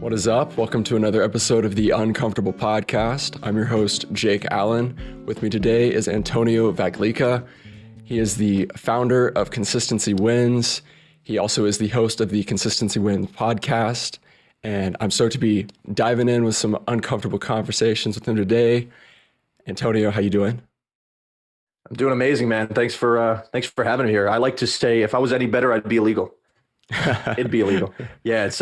What is up? Welcome to another episode of the Uncomfortable Podcast. I'm your host, Jake Allen. With me today is Antonio Vaglica. He is the founder of ConsistencyWins. He also is the host of the ConsistencyWins podcast. And I'm stoked to be diving in with some uncomfortable conversations with him today. Antonio, how you doing? I'm doing amazing, man. Thanks for having me here. I like to say, if I was any better, I'd be illegal. It'd be illegal. Yeah, it's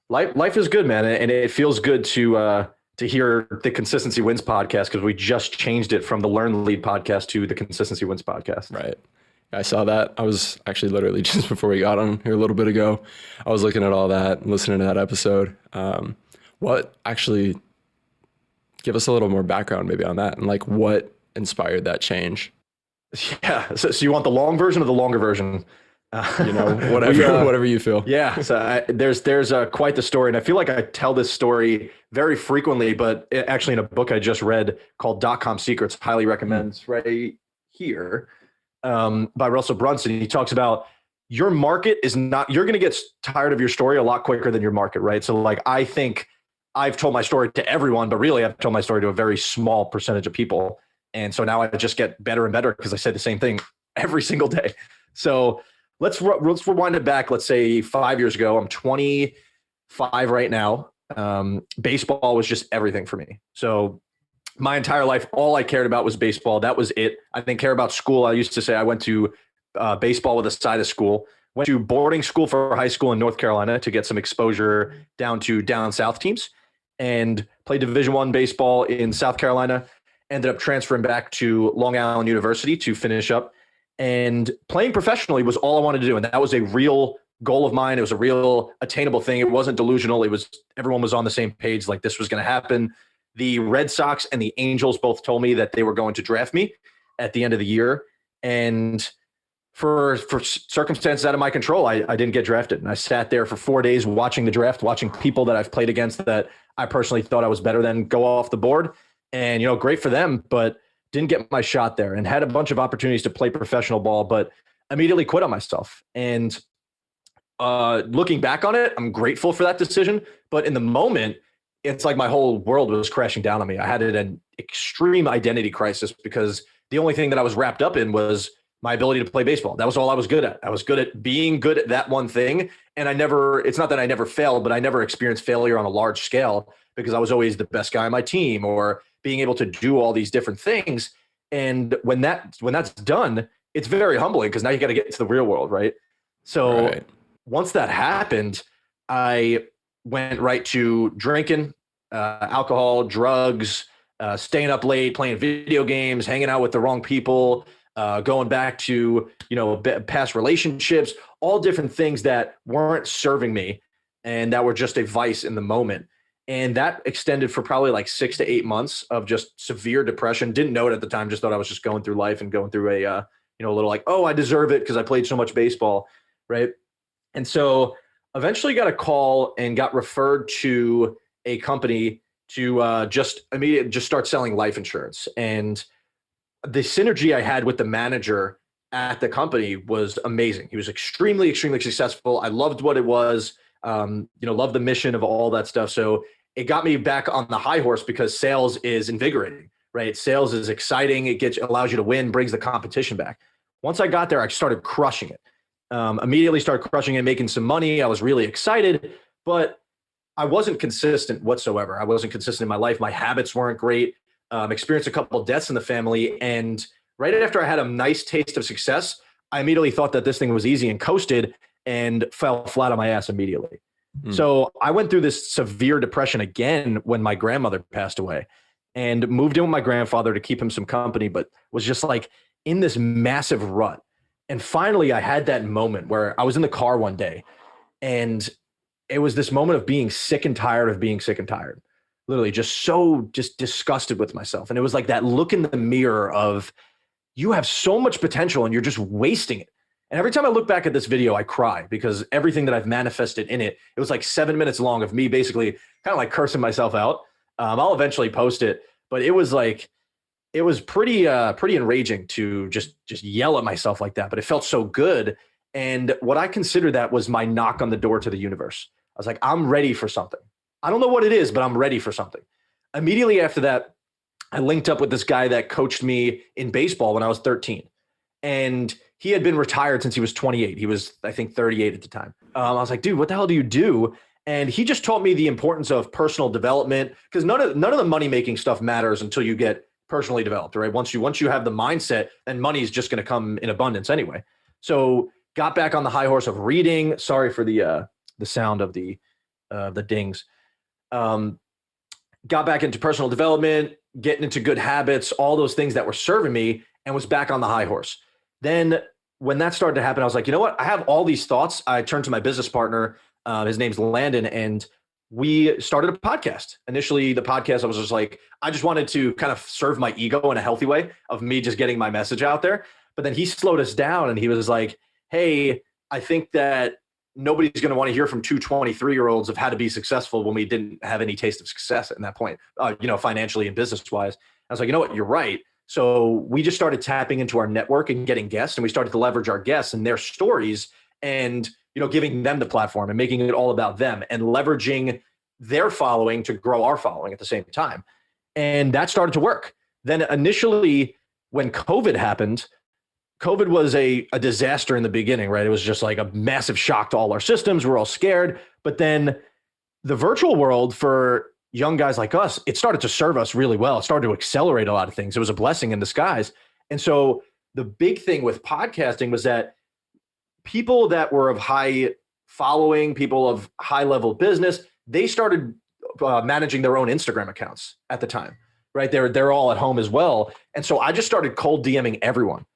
life is good, man, and it feels good to hear the Consistency Wins podcast because we just changed it from the Learn Lead podcast to the Consistency Wins podcast. Right. I saw that. I was actually literally just before we got on here a little bit ago, I was looking at all that and listening to that episode. What actually, give us a little more background maybe on that and like what inspired that change? Yeah. So you want the long version or the longer version? Whatever you feel. Yeah. So there's quite the story. And I feel like I tell this story very frequently, but actually in a book I just read called .com Secrets, highly recommend right here, by Russell Brunson. He talks about your market is not, you're going to get tired of your story a lot quicker than your market, right? So like, I think I've told my story to everyone, but really I've told my story to a very small percentage of people. And so now I just get better and better because I say the same thing every single day. So let's rewind it back. Let's say 5 years ago. I'm 25 right now. Baseball was just everything for me. So my entire life, all I cared about was baseball. That was it. I didn't care about school. I used to say I went to baseball with a side of school. Went to boarding school for high school in North Carolina to get some exposure down to down south teams, and played Division I baseball in South Carolina. Ended up transferring back to Long Island University to finish up. And playing professionally was all I wanted to do. And that was a real goal of mine. It was a real attainable thing. It wasn't delusional. It was, everyone was on the same page. Like this was going to happen. The Red Sox and the Angels both told me that they were going to draft me at the end of the year. And for circumstances out of my control, I didn't get drafted. And I sat there for 4 days watching the draft, watching people that I've played against that I personally thought I was better than go off the board. And, great for them, but didn't get my shot there and had a bunch of opportunities to play professional ball, but immediately quit on myself. And looking back on it, I'm grateful for that decision. But in the moment, it's like my whole world was crashing down on me. I had an extreme identity crisis because the only thing that I was wrapped up in was my ability to play baseball. That was all I was good at. I was good at being good at that one thing. And it's not that I never failed, but I never experienced failure on a large scale because I was always the best guy on my team or being able to do all these different things. And when that's done, it's very humbling because now you got to get into the real world, right? So Once that happened, I went right to drinking, alcohol, drugs, staying up late, playing video games, hanging out with the wrong people, going back to, past relationships, all different things that weren't serving me and that were just a vice in the moment. And that extended for probably like 6 to 8 months of just severe depression. Didn't know it at the time. Just thought I was just going through life and going through a little like, oh, I deserve it because I played so much baseball, right? And so eventually got a call and got referred to a company to just start selling life insurance. And the synergy I had with the manager at the company was amazing. He was extremely, extremely successful. I loved what it was. Loved the mission of all that stuff. So it got me back on the high horse because sales is invigorating, right? Sales is exciting. It allows you to win, brings the competition back. Once I got there, I started crushing it. Immediately started crushing it, making some money. I was really excited, but I wasn't consistent whatsoever. I wasn't consistent in my life. My habits weren't great. Experienced a couple of deaths in the family. And right after I had a nice taste of success, I immediately thought that this thing was easy and coasted and fell flat on my ass immediately. So I went through this severe depression again when my grandmother passed away and moved in with my grandfather to keep him some company, but was just like in this massive rut. And finally I had that moment where I was in the car one day and it was this moment of being sick and tired of being sick and tired, literally just disgusted with myself. And it was like that look in the mirror of you have so much potential and you're just wasting it. And every time I look back at this video, I cry because everything that I've manifested in it, it was like 7 minutes long of me basically kind of like cursing myself out. I'll eventually post it, but it was pretty enraging to just yell at myself like that, but it felt so good. And what I consider that was my knock on the door to the universe. I was like, I'm ready for something. I don't know what it is, but I'm ready for something. Immediately after that, I linked up with this guy that coached me in baseball when I was 13. And he had been retired since he was 28. He was, I think, 38 at the time. I was like, dude, what the hell do you do? And he just taught me the importance of personal development, because none of the money making stuff matters until you get personally developed, right? Once you have the mindset, then money is just going to come in abundance anyway. So got back on the high horse of reading. Sorry for the sound of the dings. Got back into personal development, getting into good habits, all those things that were serving me, and was back on the high horse. Then when that started to happen, I was like, you know what? I have all these thoughts. I turned to my business partner. His name's Landon, and we started a podcast. Initially, the podcast, I was just like, I just wanted to kind of serve my ego in a healthy way of me just getting my message out there. But then he slowed us down and he was like, hey, I think that nobody's going to want to hear from two 23-year-olds of how to be successful when we didn't have any taste of success at that point, financially and business wise. I was like, you know what, you're right. So we just started tapping into our network and getting guests, and we started to leverage our guests and their stories and, giving them the platform and making it all about them and leveraging their following to grow our following at the same time. And that started to work. Then initially when COVID happened, COVID was a disaster in the beginning, right? It was just like a massive shock to all our systems. We're all scared. But then the virtual world for young guys like us, it started to serve us really well. It started to accelerate a lot of things. It was a blessing in disguise. And so the big thing with podcasting was that people that were of high following, people of high level business, they started managing their own Instagram accounts at the time, right? They're all at home as well. And so I just started cold DMing everyone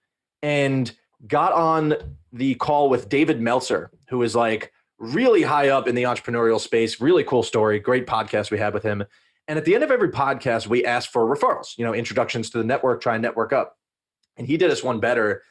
and got on the call with David Meltzer, who is like really high up in the entrepreneurial space. Really cool story. Great podcast we had with him. And at the end of every podcast, we asked for referrals, introductions to the network, try and network up. And he did us one better.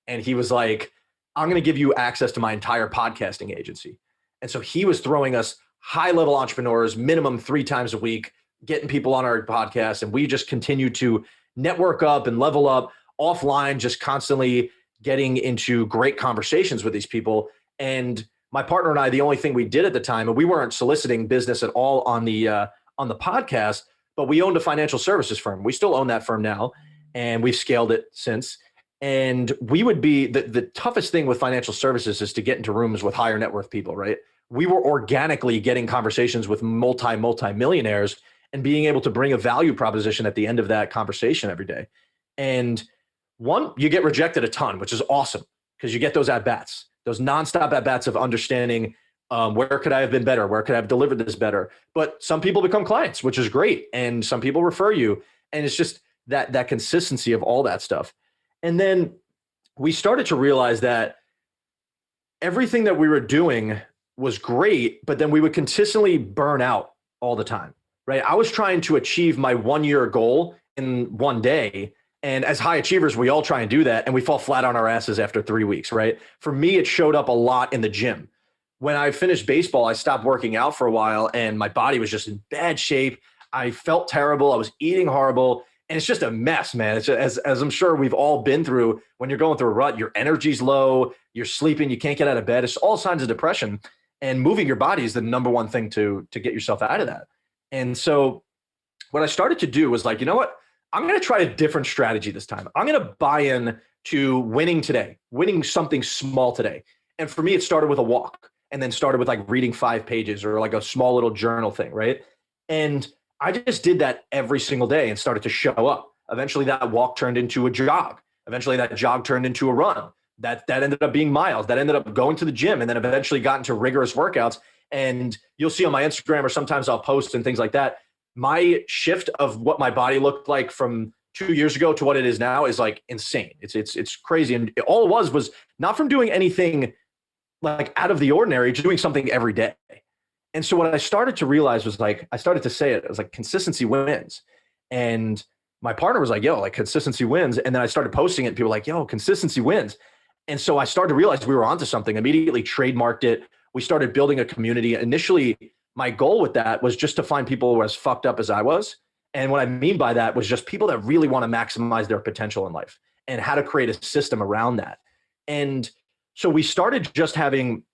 And he was like, I'm going to give you access to my entire podcasting agency. And so he was throwing us high-level entrepreneurs, minimum 3 times a week, getting people on our podcast. And we just continue to network up and level up offline, just constantly getting into great conversations with these people. And my partner and I, the only thing we did at the time, and we weren't soliciting business at all on the podcast, but we owned a financial services firm. We still own that firm now, and we've scaled it since. And we would be the toughest thing with financial services is to get into rooms with higher net worth people, right? We were organically getting conversations with multi-millionaires and being able to bring a value proposition at the end of that conversation every day. And one, you get rejected a ton, which is awesome because you get those at-bats, those nonstop at-bats of understanding where could I have been better? Where could I have delivered this better? But some people become clients, which is great. And some people refer you. And it's just that consistency of all that stuff. And then we started to realize that everything that we were doing was great, but then we would consistently burn out all the time, right? I was trying to achieve my 1-year goal in one day. And as high achievers, we all try and do that. And we fall flat on our asses after 3 weeks, right? For me, it showed up a lot in the gym. When I finished baseball, I stopped working out for a while and my body was just in bad shape. I felt terrible. I was eating horrible. And it's just a mess, man. It's just, as I'm sure we've all been through, when you're going through a rut, your energy's low, you're sleeping, you can't get out of bed. It's all signs of depression. And moving your body is the number one thing to get yourself out of that. And so what I started to do was like, you know what? I'm going to try a different strategy this time. I'm going to buy in to winning today, winning something small today. And for me, it started with a walk and then started with like reading 5 pages or like a small little journal thing, right? And I just did that every single day and started to show up. Eventually that walk turned into a jog. Eventually that jog turned into a run. That ended up being miles. That ended up going to the gym and then eventually got into rigorous workouts. And you'll see on my Instagram or sometimes I'll post and things like that. My shift of what my body looked like from 2 years ago to what it is now is like insane. It's crazy. And all it was not from doing anything like out of the ordinary, just doing something every day. And so what I started to realize was like, I started to say it was like consistency wins. And my partner was like, yo, like consistency wins. And then I started posting it and people were like, yo, consistency wins. And so I started to realize we were onto something, immediately trademarked it. We started building a community. Initially, my goal with that was just to find people who were as fucked up as I was. And what I mean by that was just people that really want to maximize their potential in life and how to create a system around that. And so we started just having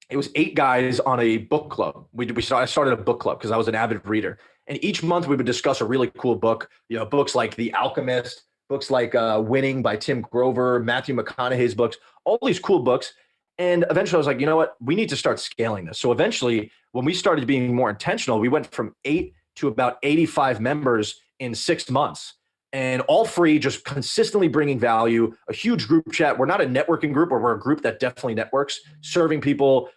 it was 8 guys on a book club. I started a book club because I was an avid reader. And each month we would discuss a really cool book, books like The Alchemist, books like Winning by Tim Grover, Matthew McConaughey's books, all these cool books. And eventually I was like, you know what? We need to start scaling this. So eventually, when we started being more intentional, we went from 8 to about 85 members in 6 months, and all free, just consistently bringing value, a huge group chat. We're not a networking group, or we're a group that definitely networks, serving people,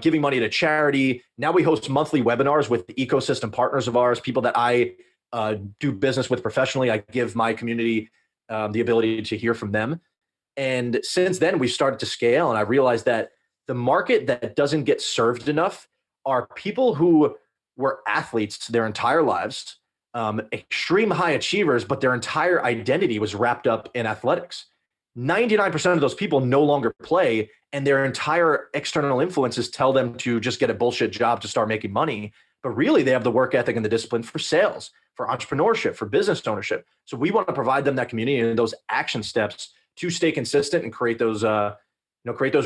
giving money to charity. Now we host monthly webinars with ecosystem partners of ours, people that I do business with professionally. I give my community the ability to hear from them. And since then, we started to scale. And I realized that the market that doesn't get served enough are people who were athletes their entire lives, extreme high achievers, but their entire identity was wrapped up in athletics. 99% of those people no longer play, and their entire external influences tell them to just get a bullshit job to start making money. But really, they have the work ethic and the discipline for sales, for entrepreneurship, for business ownership. So we want to provide them that community and those action steps to stay consistent and create those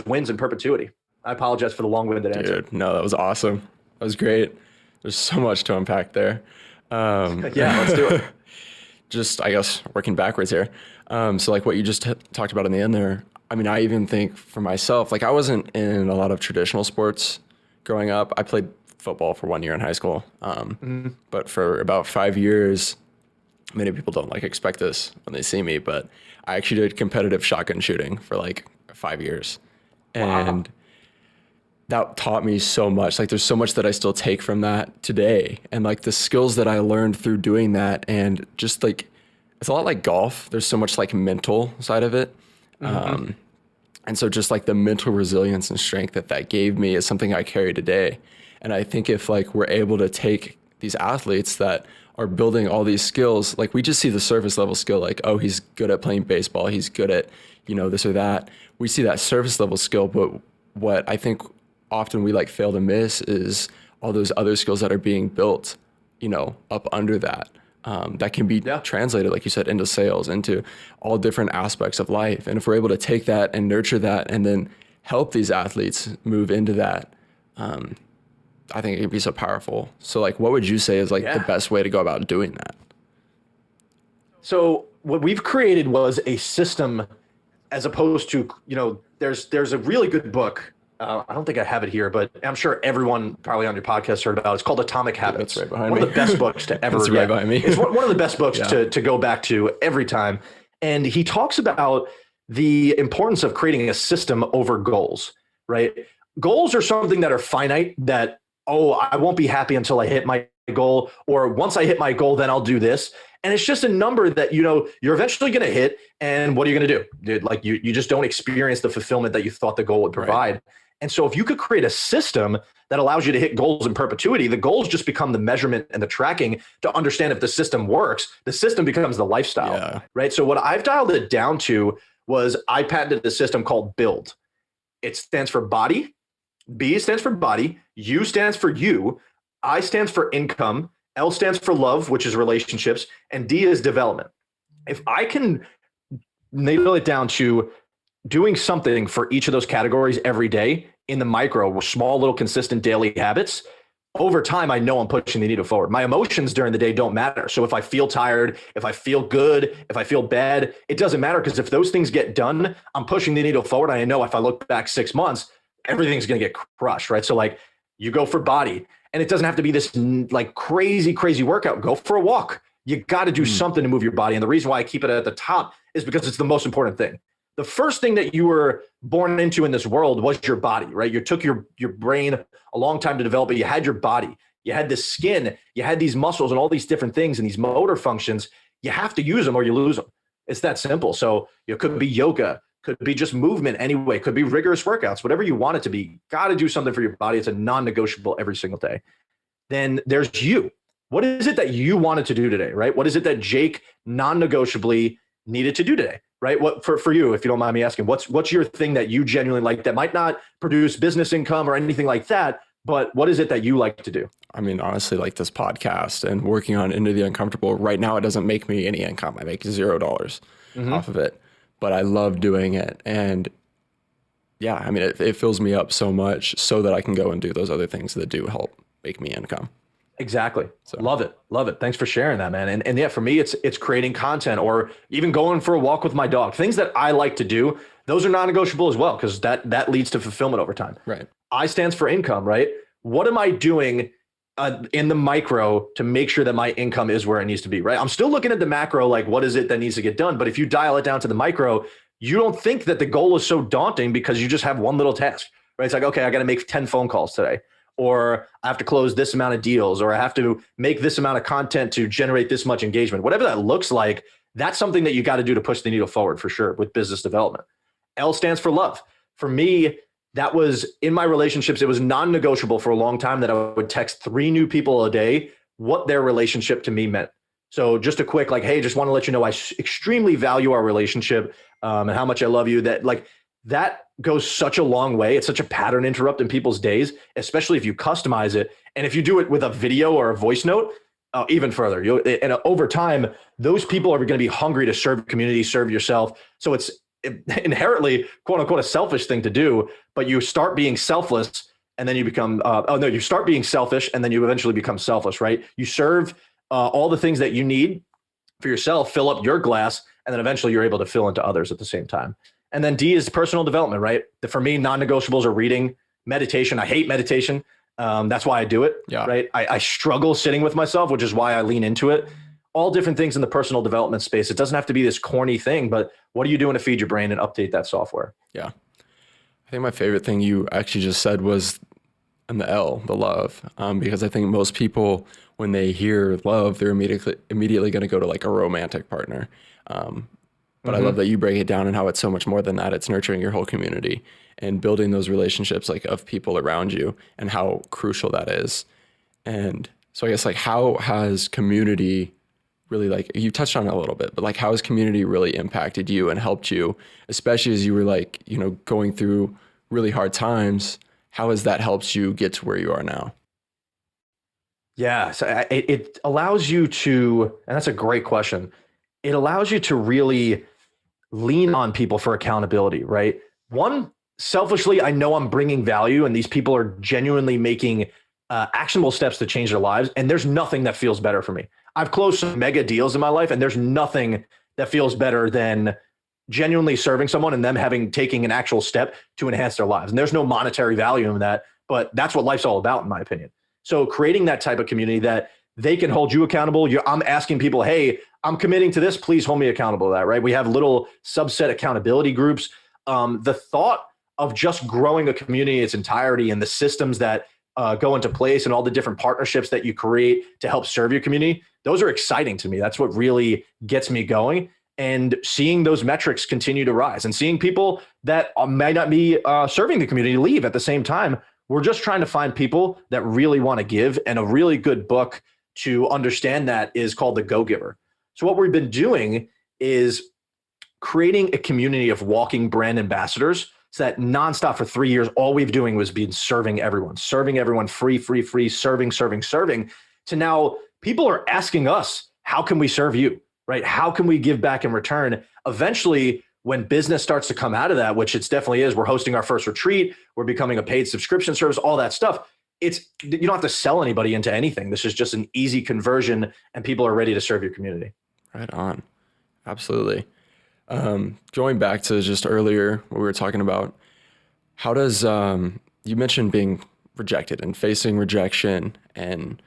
wins in perpetuity. I apologize for the long-winded answer. Dude, no, that was awesome. That was great. There's so much to unpack there. Yeah, let's do it. Just, I guess, working backwards here. So like what you just talked about in the end there, I mean, I even think for myself, like I wasn't in a lot of traditional sports growing up. I played football for 1 year in high school. But for about 5 years, many people don't like expect this when they see me, but I actually did competitive shotgun shooting for like 5 years. And wow, that taught me so much. Like there's so much that I still take from that today. And like the skills that I learned through doing that, and just like, it's a lot like golf. There's so much like mental side of it. And so just like the mental resilience and strength that that gave me is something I carry today. And I think if like we're able to take these athletes that are building all these skills, like we just see the surface level skill, like, oh, he's good at playing baseball. He's good at, this or that. We see that surface level skill, but what I think often we like fail to miss is all those other skills that are being built, up under that. That can be translated, like you said, into sales, into all different aspects of life. And if we're able to take that and nurture that and then help these athletes move into that, I think it can be so powerful. So like, what would you say is like the best way to go about doing that? So what we've created was a system, as opposed to, there's a really good book. I don't think I have it here, but I'm sure everyone probably on your podcast heard about it. It's called Atomic Habits. That's right behind me. One of the best books to ever read. Right behind me. It's one of the best books to go back to every time. And he talks about the importance of creating a system over goals, right? Goals are something that are finite, that, I won't be happy until I hit my goal, or once I hit my goal, then I'll do this. And it's just a number that, you're eventually going to hit. And what are you going to do? Dude, like you just don't experience the fulfillment that you thought the goal would provide. Right. And so if you could create a system that allows you to hit goals in perpetuity, the goals just become the measurement and the tracking to understand if the system works. The system becomes the lifestyle, right? So what I've dialed it down to was I patented a system called BUILD. It stands for body. B stands for body. U stands for you. I stands for income. L stands for love, which is relationships. And D is development. If I can nail it down to doing something for each of those categories every day in the micro, small, little, consistent daily habits, over time, I know I'm pushing the needle forward. My emotions during the day don't matter. So if I feel tired, if I feel good, if I feel bad, it doesn't matter, because if those things get done, I'm pushing the needle forward. I know if I look back 6 months, everything's going to get crushed, right? So like you go for body, and it doesn't have to be this like crazy workout. Go for a walk. You got to do something to move your body. And the reason why I keep it at the top is because it's the most important thing. The first thing that you were born into in this world was your body, right? You took your brain a long time to develop it. You had your body, you had the skin, you had these muscles and all these different things and these motor functions. You have to use them or you lose them. It's that simple. So it could be yoga, could be just movement anyway, could be rigorous workouts, whatever you want it to be. Got to do something for your body. It's a non-negotiable every single day. Then there's you. What is it that you wanted to do today, right? What is it that Jake non-negotiably needed to do today? Right? What for you, if you don't mind me asking, what's your thing that you genuinely like that might not produce business income or anything like that, but what is it that you like to do? I mean, honestly, like this podcast and working on Into the Uncomfortable right now, it doesn't make me any income. I make $0 off of it, but I love doing it. And yeah, I mean, it fills me up so much so that I can go and do those other things that do help make me income. Exactly. So Love it. Love it. Thanks for sharing that, man. And yeah, for me, it's creating content or even going for a walk with my dog. Things that I like to do, those are non-negotiable as well, because that leads to fulfillment over time. right. I stands for income, right? What am I doing in the micro to make sure that my income is where it needs to be, right? I'm still looking at the macro, like what is it that needs to get done? But if you dial it down to the micro, you don't think that the goal is so daunting because you just have one little task, right? It's like, okay, I got to make 10 phone calls today, or I have to close this amount of deals, or I have to make this amount of content to generate this much engagement. Whatever that looks like, that's something that you got to do to push the needle forward for sure with business development. L stands for love. For me, that was in my relationships, it was non-negotiable for a long time that I would text 3 new people a day what their relationship to me meant. So just a quick, like, hey, just want to let you know I extremely value our relationship and how much I love you. That goes such a long way. It's such a pattern interrupt in people's days, especially if you customize it. And if you do it with a video or a voice note, even further. And over time, those people are going to be hungry to serve community, serve yourself. So it's inherently, quote unquote, a selfish thing to do, but you start being selfless and then you become, you start being selfish and then you eventually become selfless, right? You serve all the things that you need for yourself, fill up your glass, and then eventually you're able to fill into others at the same time. And then D is personal development, right? For me, non-negotiables are reading, meditation. I hate meditation. That's why I do it, right? I struggle sitting with myself, which is why I lean into it. All different things in the personal development space. It doesn't have to be this corny thing, but what are you doing to feed your brain and update that software? Yeah. I think my favorite thing you actually just said was in the L, the love, because I think most people, when they hear love, they're immediately going to go to like a romantic partner. But I love that you break it down and how it's so much more than that. It's nurturing your whole community and building those relationships like of people around you and how crucial that is. And so I guess like how has community really, like you touched on it a little bit, but like how has community really impacted you and helped you, especially as you were like, going through really hard times? How has that helped you get to where you are now? Yeah, so it allows you to, and that's a great question. It allows you to really lean on people for accountability, right? One, selfishly, I know I'm bringing value and these people are genuinely making actionable steps to change their lives. And there's nothing that feels better for me. I've closed some mega deals in my life and there's nothing that feels better than genuinely serving someone and them taking an actual step to enhance their lives. And there's no monetary value in that, but that's what life's all about, in my opinion. So creating that type of community that they can hold you accountable. I'm asking people, hey, I'm committing to this. Please hold me accountable to that, right? We have little subset accountability groups. The thought of just growing a community in its entirety and the systems that go into place and all the different partnerships that you create to help serve your community, those are exciting to me. That's what really gets me going. And seeing those metrics continue to rise and seeing people that might not be serving the community leave at the same time. We're just trying to find people that really want to give, and a really good book to understand that is called The Go-Giver. So what we've been doing is creating a community of walking brand ambassadors, so that nonstop for 3 years, all we've doing was been serving everyone free, serving, to now people are asking us, how can we serve you, right? How can we give back in return? Eventually, when business starts to come out of that, which it definitely is, we're hosting our first retreat, we're becoming a paid subscription service, all that stuff. You don't have to sell anybody into anything. This is just an easy conversion and people are ready to serve your community. Right on. Absolutely. Going back to just earlier, what we were talking about, how does, you mentioned being rejected and facing rejection, and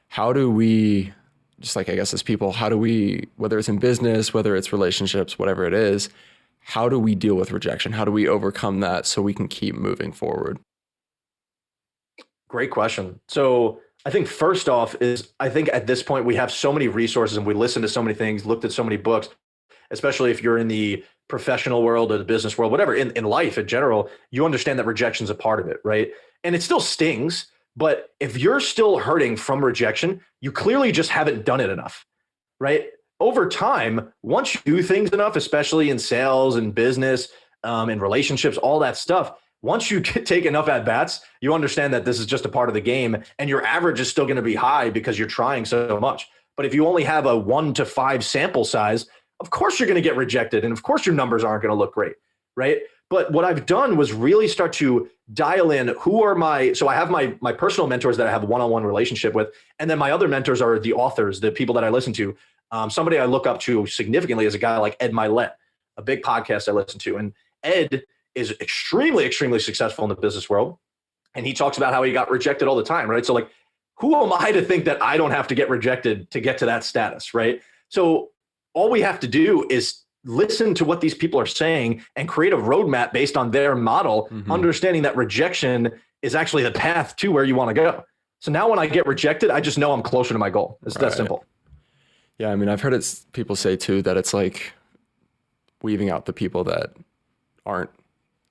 how do we, just like, I guess as people, how do we, whether it's in business, whether it's relationships, whatever it is, how do we deal with rejection? How do we overcome that so we can keep moving forward? Great question. So I think first off is, I think at this point we have so many resources and we listen to so many things, looked at so many books, especially if you're in the professional world or the business world, whatever, in life in general, you understand that rejection is a part of it, right? And it still stings, but if you're still hurting from rejection, you clearly just haven't done it enough, right? Over time, once you do things enough, especially in sales and business, in relationships, all that stuff, once you take enough at-bats, you understand that this is just a part of the game and your average is still going to be high because you're trying so much. But if you only have a 1 to 5 sample size, of course you're going to get rejected. And of course your numbers aren't going to look great, right? But what I've done was really start to dial in who are so I have my personal mentors that I have a one-on-one relationship with. And then my other mentors are the authors, the people that I listen to. Somebody I look up to significantly is a guy like Ed Milet, a big podcast I listen to. And Ed is extremely, extremely successful in the business world. And he talks about how he got rejected all the time, right? So like, who am I to think that I don't have to get rejected to get to that status, right? So all we have to do is listen to what these people are saying and create a roadmap based on their model, understanding that rejection is actually the path to where you want to go. So now when I get rejected, I just know I'm closer to my goal. It's that simple. Yeah. I mean, I've heard people say too, that it's like weeding out the people that aren't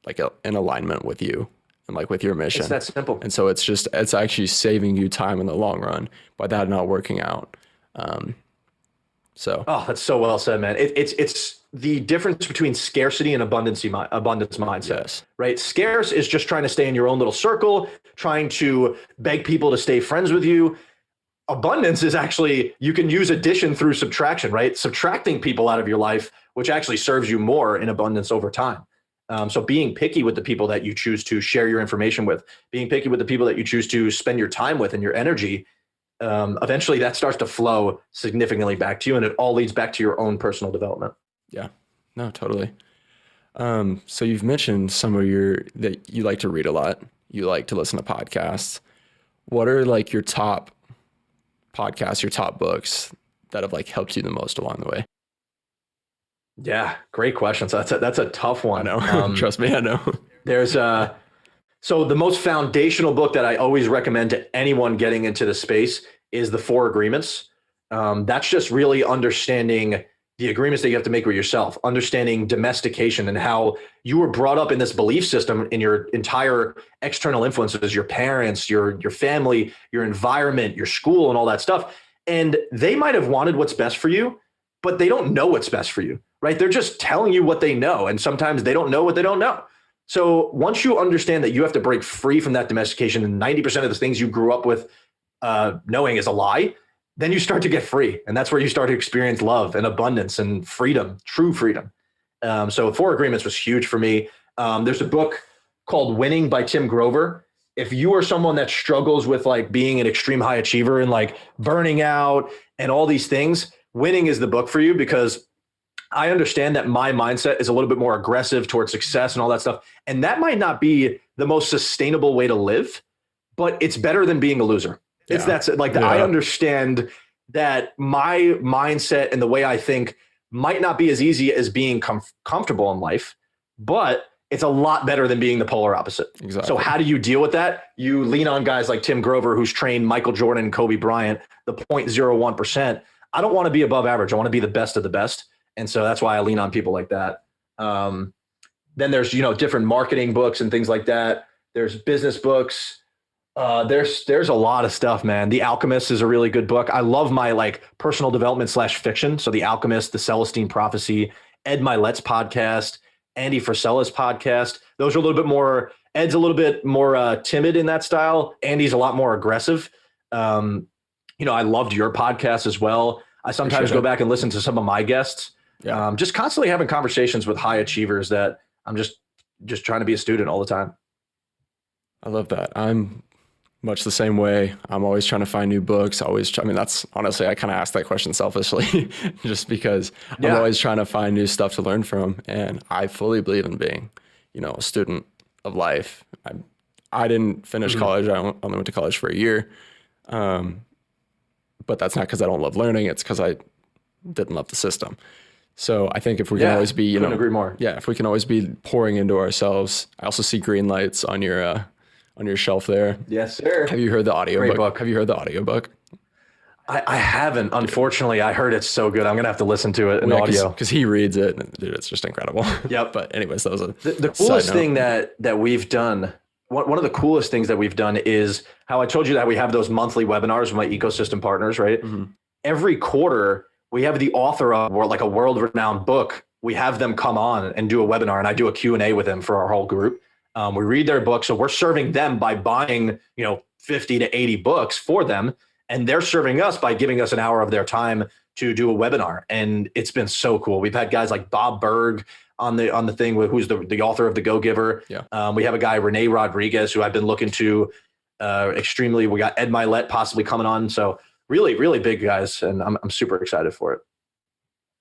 like in alignment with you and like with your mission. It's that simple. And so it's actually saving you time in the long run by that not working out. Oh, that's so well said, man. It's the difference between scarcity and abundance mindset, Yes. right? Scarce is just trying to stay in your own little circle, trying to beg people to stay friends with you. Abundance is actually, you can use addition through subtraction, right? Subtracting people out of your life, which actually serves you more in abundance over time. So being picky with the people that you choose to share your information with, being picky with the people that you choose to spend your time with and your energy, eventually that starts to flow significantly back to you, and it all leads back to your own personal development. Yeah, no, totally. So you've mentioned that you like to read a lot. You like to listen to podcasts. What are like your top podcasts, your top books that have like helped you the most along the way? Yeah, great question. So that's a tough one. I know. Trust me, I know. So the most foundational book that I always recommend to anyone getting into the space is The 4 Agreements. That's just really understanding the agreements that you have to make with yourself, understanding domestication and how you were brought up in this belief system in your entire external influences, your parents, your family, your environment, your school, and all that stuff. And they might have wanted what's best for you, but they don't know what's best for you, right? They're just telling you what they know. And sometimes they don't know what they don't know. So once you understand that you have to break free from that domestication and 90% of the things you grew up with knowing is a lie, then you start to get free. And that's where you start to experience love and abundance and freedom, true freedom. So 4 Agreements was huge for me. There's a book called Winning by Tim Grover. If you are someone that struggles with like being an extreme high achiever and like burning out and all these things, Winning is the book for you, because I understand that my mindset is a little bit more aggressive towards success and all that stuff. And that might not be the most sustainable way to live, but it's better than being a loser. It's I understand that my mindset and the way I think might not be as easy as being comfortable in life, but it's a lot better than being the polar opposite. Exactly. So how do you deal with that? You lean on guys like Tim Grover, who's trained Michael Jordan and Kobe Bryant, the 0.01%. I don't want to be above average. I want to be the best of the best. And so that's why I lean on people like that. Then there's, different marketing books and things like that. There's business books. There's a lot of stuff, man. The Alchemist is a really good book. I love my like personal development / fiction. So The Alchemist, The Celestine Prophecy, Ed Milet's podcast, Andy Frisella's podcast. Those are a little bit more, Ed's a little bit more timid in that style. Andy's a lot more aggressive. I loved your podcast as well. I sometimes go back and listen to some of my guests. Yeah. Just constantly having conversations with high achievers that I'm just trying to be a student all the time. I love that. I'm much the same way. I'm always trying to find new books. That's honestly, I kind of asked that question selfishly just because I'm always trying to find new stuff to learn from. And I fully believe in being, a student of life. I didn't finish college. I only went to college for a year. But that's not because I don't love learning. It's because I didn't love the system. So I think if we can always be, couldn't agree more. Yeah, if we can always be pouring into ourselves. I also see green lights on your shelf there. Yes, sir. Have you heard the audiobook? Have you heard the audiobook? I haven't. Unfortunately, I heard it's so good. I'm going to have to listen to it in audio. Because he reads it. And, dude, it's just incredible. Yep. But anyways, that was the coolest thing that we've done. One of the coolest things that we've done is how I told you that we have those monthly webinars with my ecosystem partners, right? Mm-hmm. Every quarter, we have the author of like a world-renowned book. We have them come on and do a webinar, and I do a Q&A with them for our whole group. We read their book. So we're serving them by buying, 50 to 80 books for them. And they're serving us by giving us an hour of their time to do a webinar. And it's been so cool. We've had guys like Bob Berg, on the thing with who's the author of The Go Giver. Yeah. We have a guy, Rene Rodriguez, who I've been looking to extremely. We got Ed Milet possibly coming on. So really, really big guys. And I'm super excited for it.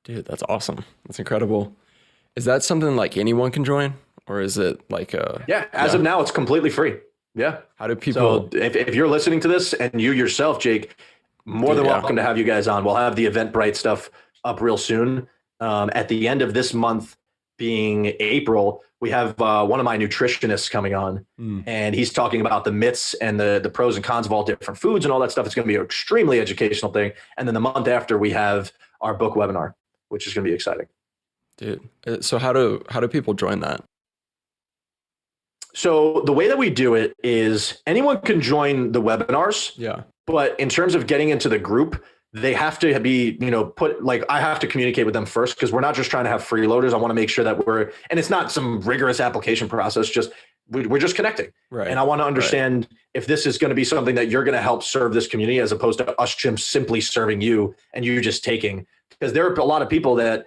Dude, that's awesome. That's incredible. Is that something like anyone can join, or is it like as of now, it's completely free. Yeah. How do people? So if you're listening to this and you yourself, Jake, more than welcome to have you guys on. We'll have the Eventbrite stuff up real soon. At the end of this month, being April, we have one of my nutritionists coming on, and he's talking about the myths and the pros and cons of all different foods and all that stuff. It's going to be an extremely educational thing. And then the month after, we have our book webinar, which is going to be exciting. Dude, so how do people join that? So the way that we do it is anyone can join the webinars. Yeah. But in terms of getting into the group, they have to be, I have to communicate with them first, because we're not just trying to have freeloaders. I want to make sure that and it's not some rigorous application process, just we're just connecting. Right. And I want to understand if this is going to be something that you're going to help serve this community, as opposed to us just simply serving you and you just taking, because there are a lot of people that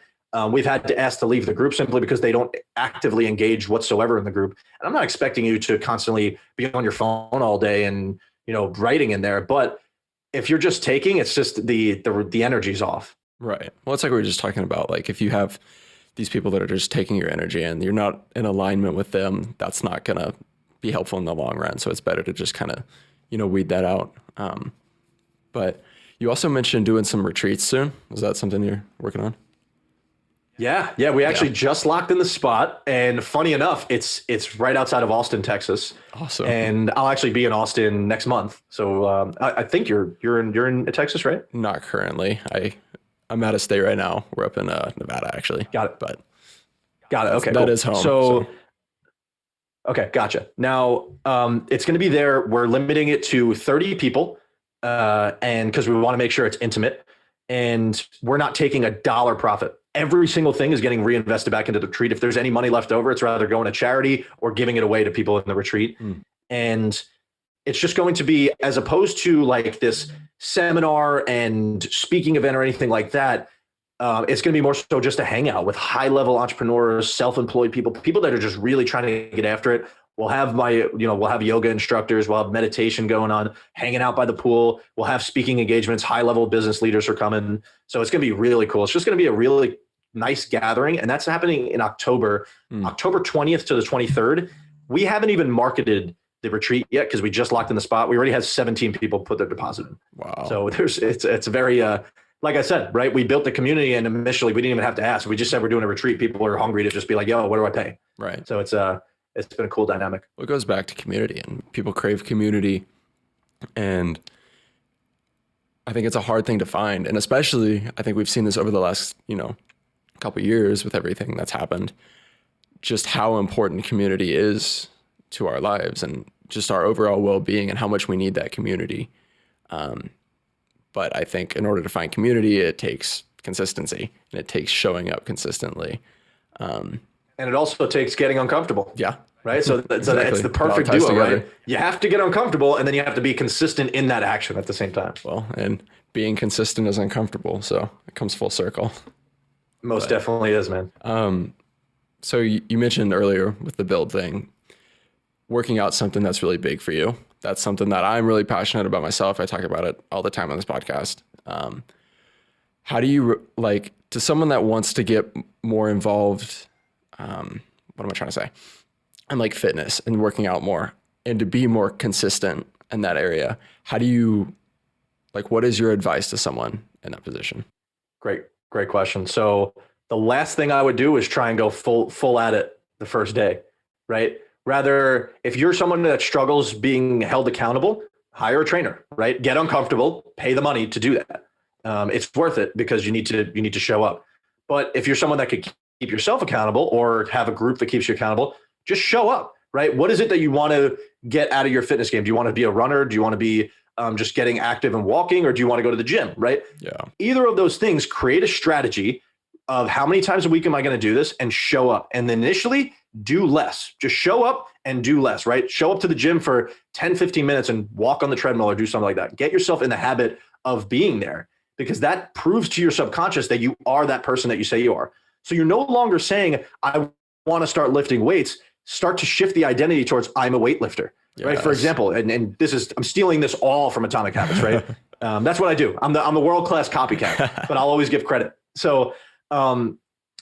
we've had to ask to leave the group simply because they don't actively engage whatsoever in the group. And I'm not expecting you to constantly be on your phone all day and, writing in there, but if you're just taking, it's just the energy's off. Right. Well, it's like we were just talking about, like if you have these people that are just taking your energy and you're not in alignment with them, that's not going to be helpful in the long run. So it's better to just kind of, weed that out. But you also mentioned doing some retreats soon. Is that something you're working on? Yeah. We actually just locked in the spot, and funny enough, it's right outside of Austin, Texas. Awesome. And I'll actually be in Austin next month. So I think you're in Texas, right? Not currently. I'm out of state right now. We're up in Nevada, actually. Got it. But got it. Okay. That is home. So okay, gotcha. Now it's going to be there. We're limiting it to 30 people, and because we want to make sure it's intimate, and we're not taking a dollar profit. Every single thing is getting reinvested back into the retreat. If there's any money left over, it's rather going to charity or giving it away to people in the retreat. And it's just going to be, as opposed to like this seminar and speaking event or anything like that, it's going to be more so just a hangout with high-level entrepreneurs, self-employed people that are just really trying to get after it. We'll have we'll have yoga instructors, we'll have meditation going on, hanging out by the pool. We'll have speaking engagements, high-level business leaders are coming. So it's going to be really cool. It's just going to be a really nice gathering. And that's happening in October, October 20th to the 23rd. We haven't even marketed the retreat yet because we just locked in the spot. We already had 17 people put their deposit in. Wow. So it's very, like I said, right? We built the community, and initially we didn't even have to ask. We just said we're doing a retreat. People are hungry to just be like, yo, what do I pay? Right. So it's been a cool dynamic. Well, it goes back to community, and people crave community. And I think it's a hard thing to find. And especially, I think we've seen this over the last, couple of years with everything that's happened, just how important community is to our lives and just our overall well-being and how much we need that community. But I think in order to find community, it takes consistency, and it takes showing up consistently. And it also takes getting uncomfortable. Yeah. Right. So Exactly. it's the perfect duo, right? You have to get uncomfortable, and then you have to be consistent in that action at the same time. Well, and being consistent is uncomfortable. So it comes full circle. Most definitely is, man. So you mentioned earlier with the build thing, working out something that's really big for you. That's something that I'm really passionate about myself. I talk about it all the time on this podcast. How do you, to someone that wants to get more involved, what am I trying to say? And like fitness and working out more and to be more consistent in that area, how do you, what is your advice to someone in that position? Great question. So the last thing I would do is try and go full at it the first day, right? Rather, if you're someone that struggles being held accountable, hire a trainer, right? Get uncomfortable, pay the money to do that. It's worth it because you need to show up. But if you're someone that could keep yourself accountable or have a group that keeps you accountable, just show up, right? What is it that you want to get out of your fitness game? Do you want to be a runner? Do you want to be just getting active and walking, or do you want to go to the gym, right? Yeah. Either of those things, create a strategy of how many times a week am I going to do this, and show up. And then initially do less. Just show up and do less, right? Show up to the gym for 10, 15 minutes and walk on the treadmill or do something like that. Get yourself in the habit of being there, because that proves to your subconscious that you are that person that you say you are. So you're no longer saying, I want to start lifting weights. Start to shift the identity towards I'm a weightlifter, right? For example, and this is, I'm stealing this all from Atomic Habits, right? That's what I do. I'm the world-class copycat, but I'll always give credit. So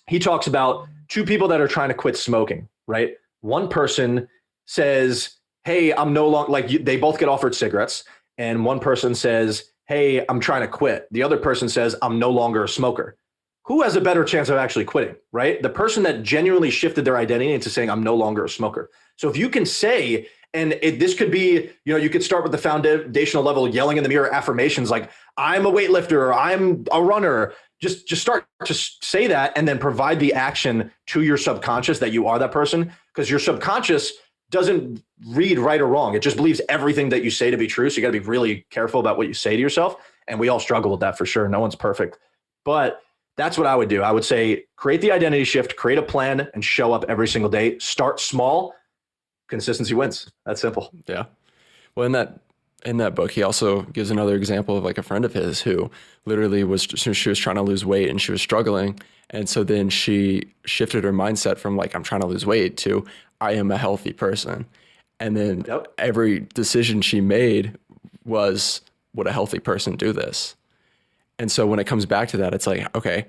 he talks about two people that are trying to quit smoking, right? One person says, hey, I'm no longer, like they both get offered cigarettes. And one person says, hey, I'm trying to quit. The other person says, I'm no longer a smoker. Who has a better chance of actually quitting, right? The person that genuinely shifted their identity into saying, I'm no longer a smoker. So if you can say, and this could be, you could start with the foundational level, yelling in the mirror affirmations like, I'm a weightlifter, or I'm a runner. Just start to say that and then provide the action to your subconscious that you are that person, because your subconscious doesn't read right or wrong. It just believes everything that you say to be true. So you got to be really careful about what you say to yourself. And we all struggle with that for sure. No one's perfect. But that's what I would do. I would say, create the identity shift, create a plan, and show up every single day. Start small. Consistency wins. That's simple. Yeah. Well, in that book, he also gives another example of like a friend of his who literally she was trying to lose weight and she was struggling. And so then she shifted her mindset from like, I'm trying to lose weight to I am a healthy person. And then every decision she made was, would a healthy person do this? And so when it comes back to that, it's like, okay,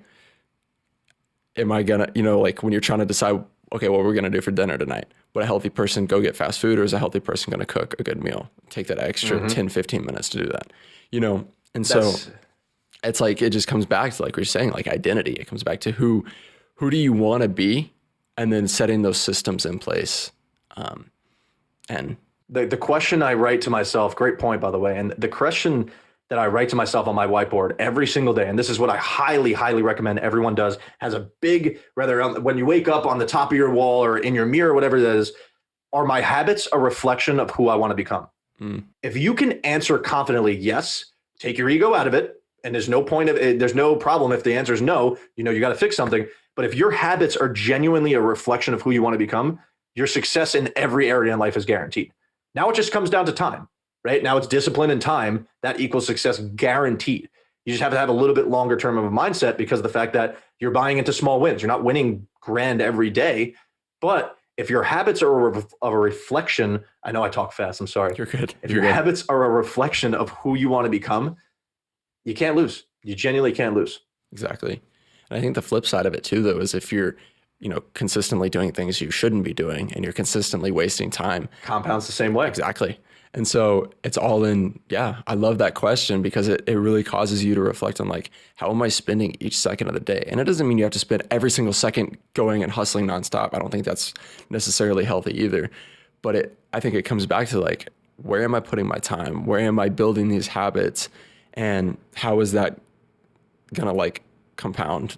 am I gonna, like when you're trying to decide, okay, what we're gonna do for dinner tonight, would a healthy person go get fast food, or is a healthy person gonna cook a good meal? Take that extra 10, 15 minutes to do that, And so it's like, it just comes back to like we're saying, like identity. It comes back to who do you want to be? And then setting those systems in place. And the question I write to myself, great point, by the way. And the question that I write to myself on my whiteboard every single day, and this is what I highly, highly recommend everyone does, has a big, when you wake up on the top of your wall or in your mirror, whatever it is, are my habits a reflection of who I want to become? If you can answer confidently, yes, take your ego out of it. And there's no problem if the answer is no, you got to fix something. But if your habits are genuinely a reflection of who you want to become, your success in every area in life is guaranteed. Now it just comes down to time, right? Now it's discipline and time that equals success guaranteed. You just have to have a little bit longer term of a mindset because of the fact that you're buying into small wins. You're not winning grand every day, but if your habits are of a reflection, I know I talk fast, I'm sorry. You're good. If your habits are a reflection of who you want to become, you can't lose. You genuinely can't lose. Exactly. And I think the flip side of it too, though, is if you're, consistently doing things you shouldn't be doing and you're consistently wasting time. Compounds the same way. Exactly. And so it's all in, I love that question because it really causes you to reflect on like, how am I spending each second of the day? And it doesn't mean you have to spend every single second going and hustling nonstop. I don't think that's necessarily healthy either. But I think it comes back to like, where am I putting my time? Where am I building these habits? And how is that gonna like compound,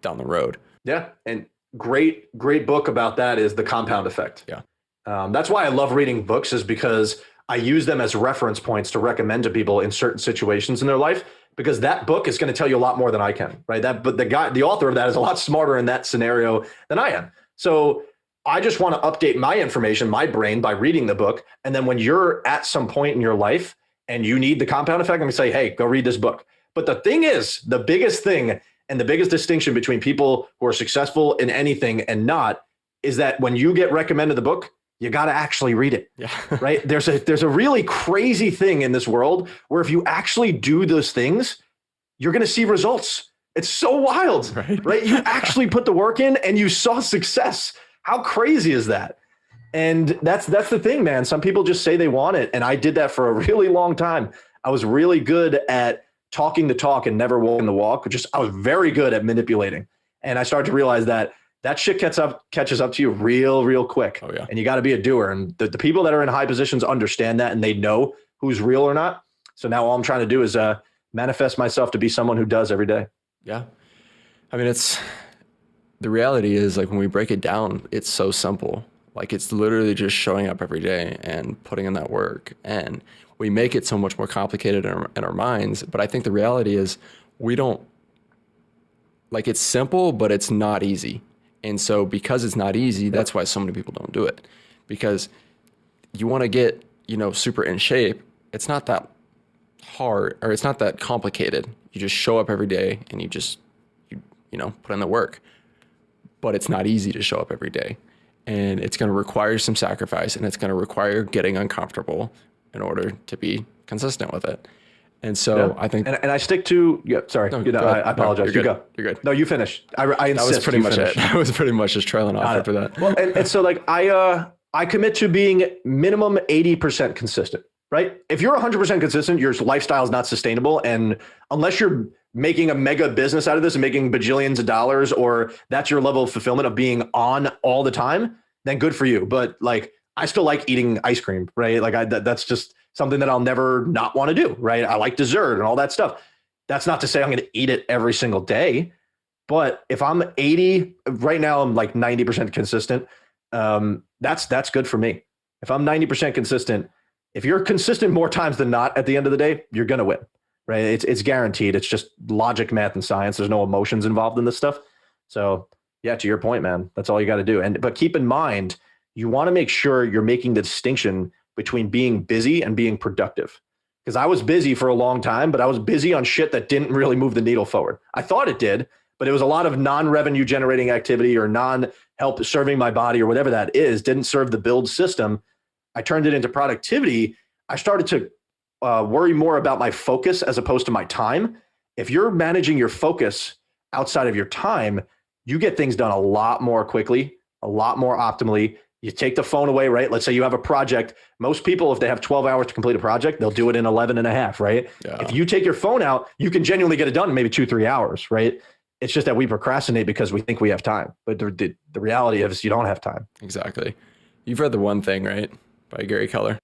down the road? Yeah. And great book about that is The Compound Effect. Yeah. That's why I love reading books, is because I use them as reference points to recommend to people in certain situations in their life, because that book is going to tell you a lot more than I can, right? But the author of that is a lot smarter in that scenario than I am. So I just want to update my information, my brain, by reading the book. And then when you're at some point in your life and you need the compound effect, let me say, hey, go read this book. But the thing is, the biggest thing and the biggest distinction between people who are successful in anything and not is that when you get recommended the book, you got to actually read it. Yeah. Right. There's a really crazy thing in this world where if you actually do those things, you're going to see results. It's so wild, right? You actually put the work in and you saw success. How crazy is that? And that's the thing, man. Some people just say they want it. And I did that for a really long time. I was really good at talking the talk and never walking the walk. I was very good at manipulating. And I started to realize that shit catches up to you real quick. Oh, yeah. And you got to be a doer. And the people that are in high positions understand that, and they know who's real or not. So now all I'm trying to do is manifest myself to be someone who does every day. Yeah. I mean, the reality is like when we break it down, it's so simple. Like it's literally just showing up every day and putting in that work. And we make it so much more complicated in our minds. But I think the reality is it's simple, but it's not easy. And so because it's not easy, that's why so many people don't do it. Because you want to get, super in shape. It's not that hard, or it's not that complicated. You just show up every day and you put in the work. but it's not easy to show up every day. And it's going to require some sacrifice, and it's going to require getting uncomfortable in order to be consistent with it. And so I think, and I stick to, sorry, no, I apologize. No, you go. You're good. No, you finish. I insist. That was pretty much finish. it. I was pretty much just trailing off after that. Well, and so like I commit to being minimum 80% consistent, right? If you're 100% consistent, your lifestyle is not sustainable. And unless you're making a mega business out of this and making bajillions of dollars, or that's your level of fulfillment of being on all the time, then good for you. But like, I still like eating ice cream, right? Like that's just something that I'll never not want to do, right? I like dessert and all that stuff. That's not to say I'm going to eat it every single day, but if I'm 80 right now, I'm like 90% consistent. That's good for me. If I'm 90% consistent, if you're consistent more times than not, at the end of the day, you're going to win, right? It's guaranteed. It's just logic, math, and science. There's no emotions involved in this stuff. So yeah, to your point, man, that's all you got to do. But keep in mind, you want to make sure you're making the distinction between being busy and being productive. Because I was busy for a long time, but I was busy on shit that didn't really move the needle forward. I thought it did, but it was a lot of non-revenue generating activity or non-help serving my body or whatever that is, didn't serve the build system. I turned it into productivity. I started to worry more about my focus as opposed to my time. If you're managing your focus outside of your time, you get things done a lot more quickly, a lot more optimally. You take the phone away, right? Let's say you have a project. Most people, if they have 12 hours to complete a project, they'll do it in 11 and a half, right? Yeah. If you take your phone out, you can genuinely get it done in maybe 2-3 hours, right? It's just that we procrastinate because we think we have time. But the reality is you don't have time. Exactly. You've read The One Thing, right? By Gary Keller.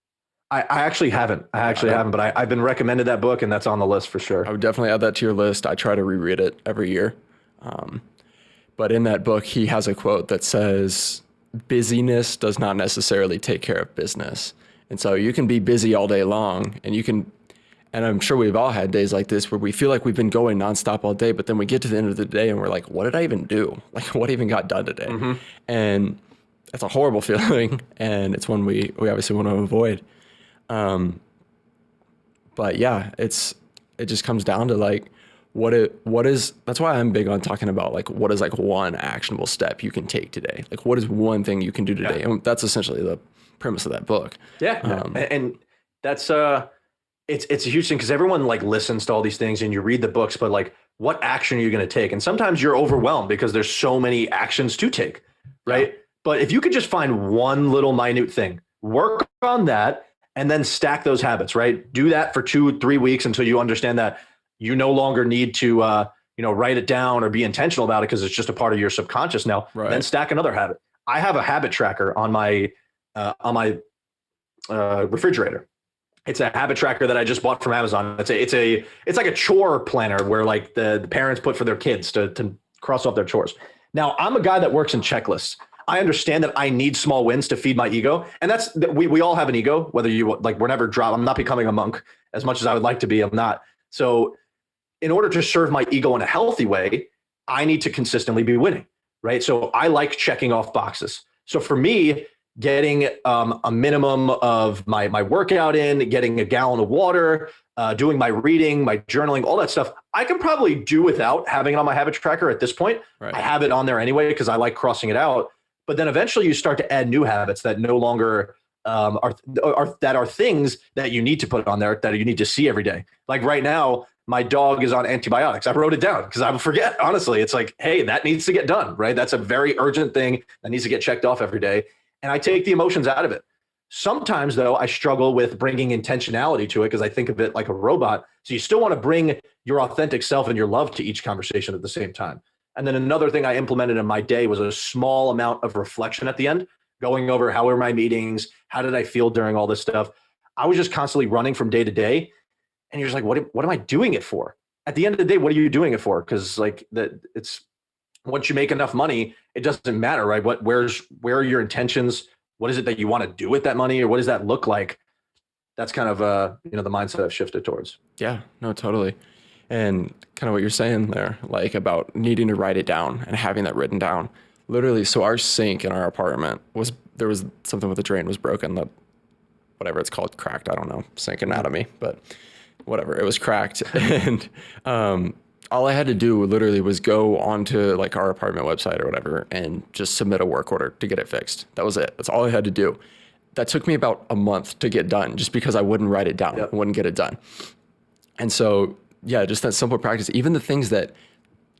I actually haven't. But I've been recommended that book, and that's on the list for sure. I would definitely add that to your list. I try to reread it every year. But in that book, he has a quote that says, busyness does not necessarily take care of business. And so you can be busy all day long, and I'm sure we've all had days like this where we feel like we've been going nonstop all day, but then we get to the end of the day and we're like, what did I even do? Like, what even got done today? Mm-hmm. And that's a horrible feeling, and it's one we obviously want to avoid. But yeah, it just comes down to like, that's why I'm big on talking about like, what is like one actionable step you can take today? Like, what is one thing you can do today? Yeah. And that's essentially the premise of that book. Yeah. And that's, it's a huge thing because everyone like listens to all these things and you read the books, but like, what action are you going to take? And sometimes you're overwhelmed because there's so many actions to take, right? Yeah. But if you could just find one little minute thing, work on that, and then stack those habits, right? Do that for 2-3 weeks until you understand that you no longer need to, write it down or be intentional about it because it's just a part of your subconscious now. Right. Then stack another habit. I have a habit tracker on my refrigerator. It's a habit tracker that I just bought from Amazon. It's like a chore planner where like the parents put for their kids to cross off their chores. Now I'm a guy that works in checklists. I understand that I need small wins to feed my ego. And we all have an ego, whether you like, we're never dropped. I'm not becoming a monk as much as I would like to be. I'm not. So in order to serve my ego in a healthy way, I need to consistently be winning, right? So I like checking off boxes. So for me, getting a minimum of my workout in, getting a gallon of water, doing my reading, my journaling, all that stuff, I can probably do without having it on my habit tracker at this point. Right. I have it on there anyway because I like crossing it out. But then eventually you start to add new habits that no longer are things that you need to put on there that you need to see every day. Like right now, my dog is on antibiotics. I wrote it down because I will forget. Honestly, it's like, hey, that needs to get done, right? That's a very urgent thing that needs to get checked off every day. And I take the emotions out of it. Sometimes, though, I struggle with bringing intentionality to it because I think of it like a robot. So you still want to bring your authentic self and your love to each conversation at the same time. And then another thing I implemented in my day was a small amount of reflection at the end, going over how were my meetings, how did I feel during all this stuff. I was just constantly running from day to day. And you're just like, what am I doing it for? At the end of the day, what are you doing it for? Because like it's once you make enough money, it doesn't matter, right? Where are your intentions? What is it that you want to do with that money, or what does that look like? That's kind of the mindset I've shifted towards. Yeah, no, totally. And kind of what you're saying there, like about needing to write it down and having that written down. Literally, so our sink in our apartment there was something with the drain was broken, whatever it's called, cracked. I don't know, sink anatomy, but whatever, it was cracked. And All I had to do literally was go onto like our apartment website or whatever and just submit a work order to get it fixed. That was it. That's all I had to do. That took me about a month to get done just because I wouldn't write it down. Yep. I wouldn't get it done. And so, yeah, just that simple practice, even the things that,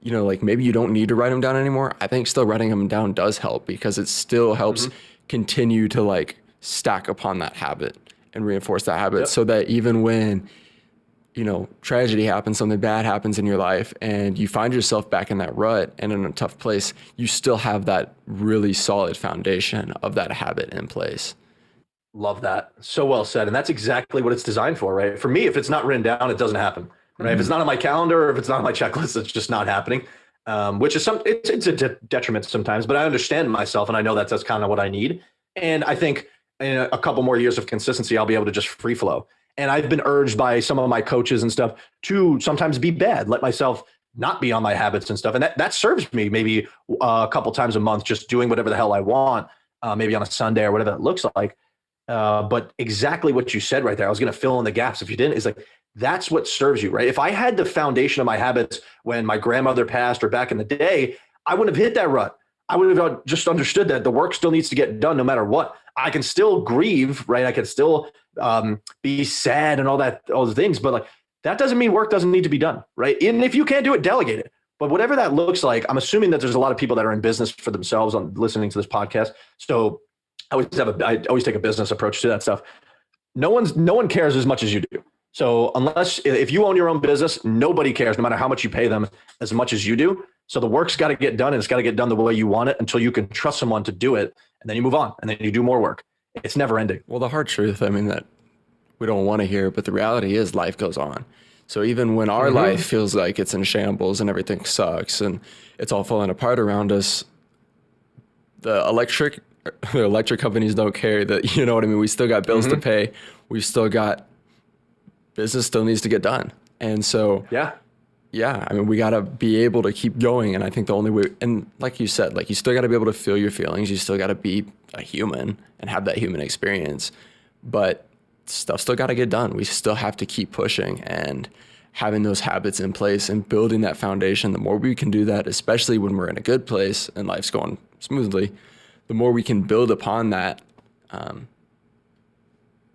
like maybe you don't need to write them down anymore. I think still writing them down does help because it still helps continue to like stack upon that habit and reinforce that habit so that even when, tragedy happens, something bad happens in your life and you find yourself back in that rut and in a tough place, you still have that really solid foundation of that habit in place. Love that. So well said. And that's exactly what it's designed for, right? For me, if it's not written down, it doesn't happen, right? If it's not on my calendar, or if it's not on my checklist, it's just not happening. Which is it's a detriment sometimes, but I understand myself and I know that's kind of what I need. And I think in a couple more years of consistency, I'll be able to just free flow. And I've been urged by some of my coaches and stuff to sometimes be bad, let myself not be on my habits and stuff. And that serves me maybe a couple times a month, just doing whatever the hell I want, maybe on a Sunday or whatever it looks like. But exactly what you said right there, I was going to fill in the gaps if you didn't, is like, that's what serves you, right? If I had the foundation of my habits when my grandmother passed or back in the day, I wouldn't have hit that rut. I would have just understood that the work still needs to get done no matter what. I can still grieve, right? I can still be sad and all the things, but like that doesn't mean work doesn't need to be done, right? And if you can't do it, delegate it. But whatever that looks like, I'm assuming that there's a lot of people that are in business for themselves on listening to this podcast. So I always take a business approach to that stuff. No one cares as much as you do. So if you own your own business, nobody cares, no matter how much you pay them, as much as you do. So the work's got to get done, and it's got to get done the way you want it until you can trust someone to do it. And then you move on and then you do more work. It's never ending. Well, the hard truth, that we don't want to hear, but the reality is life goes on. So even when our life feels like it's in shambles and everything sucks and it's all falling apart around us, the electric companies don't care that, you know what I mean? We still got bills to pay. We've still got business still needs to get done. And so, we got to be able to keep going. And I think the only way, and like you said, like you still got to be able to feel your feelings. You still got to be a human and have that human experience, but stuff still got to get done. We still have to keep pushing and having those habits in place and building that foundation. The more we can do that, especially when we're in a good place and life's going smoothly, the more we can build upon that,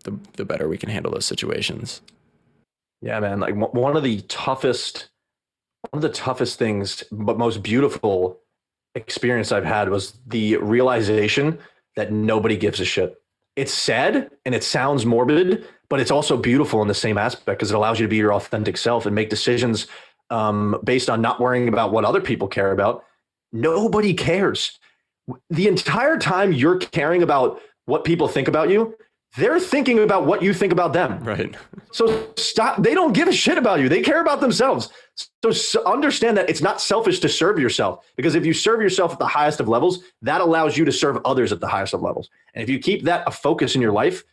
the better we can handle those situations. Yeah, man. Like one of the toughest things, but most beautiful experience I've had was the realization that nobody gives a shit. It's sad and it sounds morbid, but it's also beautiful in the same aspect because it allows you to be your authentic self and make decisions based on not worrying about what other people care about. Nobody cares. The entire time you're caring about what people think about you, they're thinking about what you think about them. Right. So stop. They don't give a shit about you. They care about themselves. So understand that it's not selfish to serve yourself, because if you serve yourself at the highest of levels, that allows you to serve others at the highest of levels. And if you keep that a focus in your life,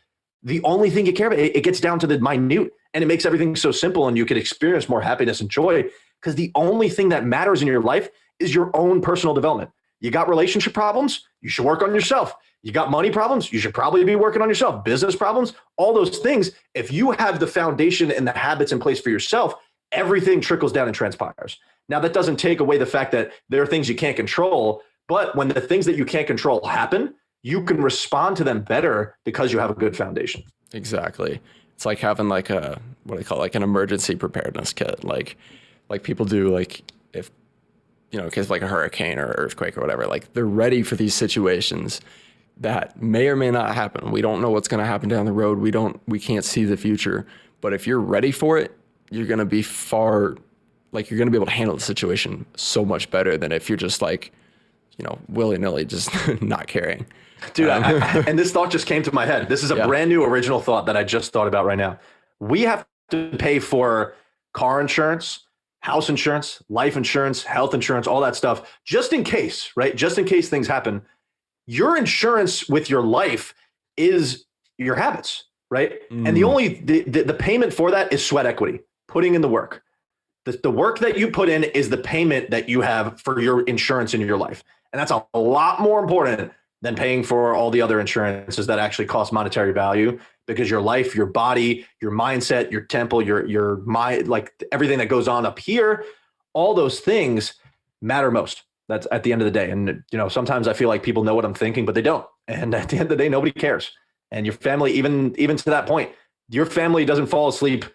the only thing you care about, it gets down to the minute, and it makes everything so simple, and you can experience more happiness and joy, because the only thing that matters in your life is your own personal development. You got relationship problems, you should work on yourself. You got money problems, you should probably be working on yourself. Business problems, all those things. If you have the foundation and the habits in place for yourself, everything trickles down and transpires. Now, that doesn't take away the fact that there are things you can't control, but when the things that you can't control happen, you can respond to them better because you have a good foundation. Exactly. It's like having like a, what do they call it? Like an emergency preparedness kit. Like people do, like if, in case of like a hurricane or earthquake or whatever, like they're ready for these situations that may or may not happen. We don't know what's going to happen down the road. We can't see the future, but if you're ready for it, you're going to be you're going to be able to handle the situation so much better than if you're just like, willy-nilly, just not caring. Dude, and this thought just came to my head. This is a brand new original thought that I just thought about right now. We have to pay for car insurance, house insurance, life insurance, health insurance, all that stuff, just in case, right? Just in case things happen. Your insurance with your life is your habits, right? And the payment for that is sweat equity, putting in the work. The work that you put in is the payment that you have for your insurance in your life. And that's a lot more important than paying for all the other insurances that actually cost monetary value, because your life, your body, your mindset, your temple, your mind, like everything that goes on up here, all those things matter most. That's at the end of the day. And, sometimes I feel like people know what I'm thinking, but they don't. And at the end of the day, nobody cares. And your family, even to that point, your family doesn't fall asleep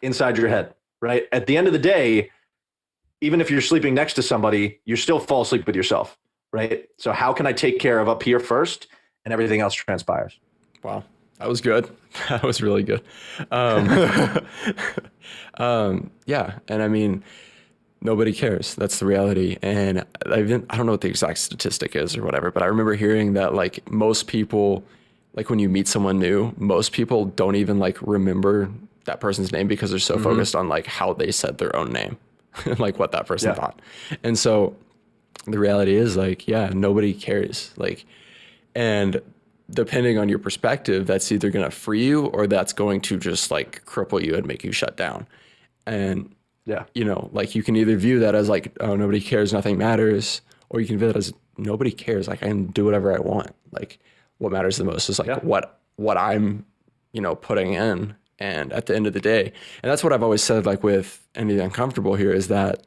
inside your head, right? At the end of the day, even if you're sleeping next to somebody, you still fall asleep with yourself, right? So how can I take care of up here first, and everything else transpires? Wow. That was good. That was really good. Yeah. And I mean, nobody cares. That's the reality. And I don't know what the exact statistic is or whatever, but I remember hearing that like most people, like when you meet someone new, most people don't even like remember that person's name because they're so focused on like how they said their own name, like what that person thought. And so the reality is like, yeah, nobody cares. Like, and depending on your perspective, that's either going to free you or that's going to just like cripple you and make you shut down. And like you can either view that as like, oh, nobody cares, nothing matters, or you can view that as nobody cares. Like I can do whatever I want. Like what matters the most is like what I'm, putting in. And at the end of the day, and that's what I've always said, like with Anything Uncomfortable here, is that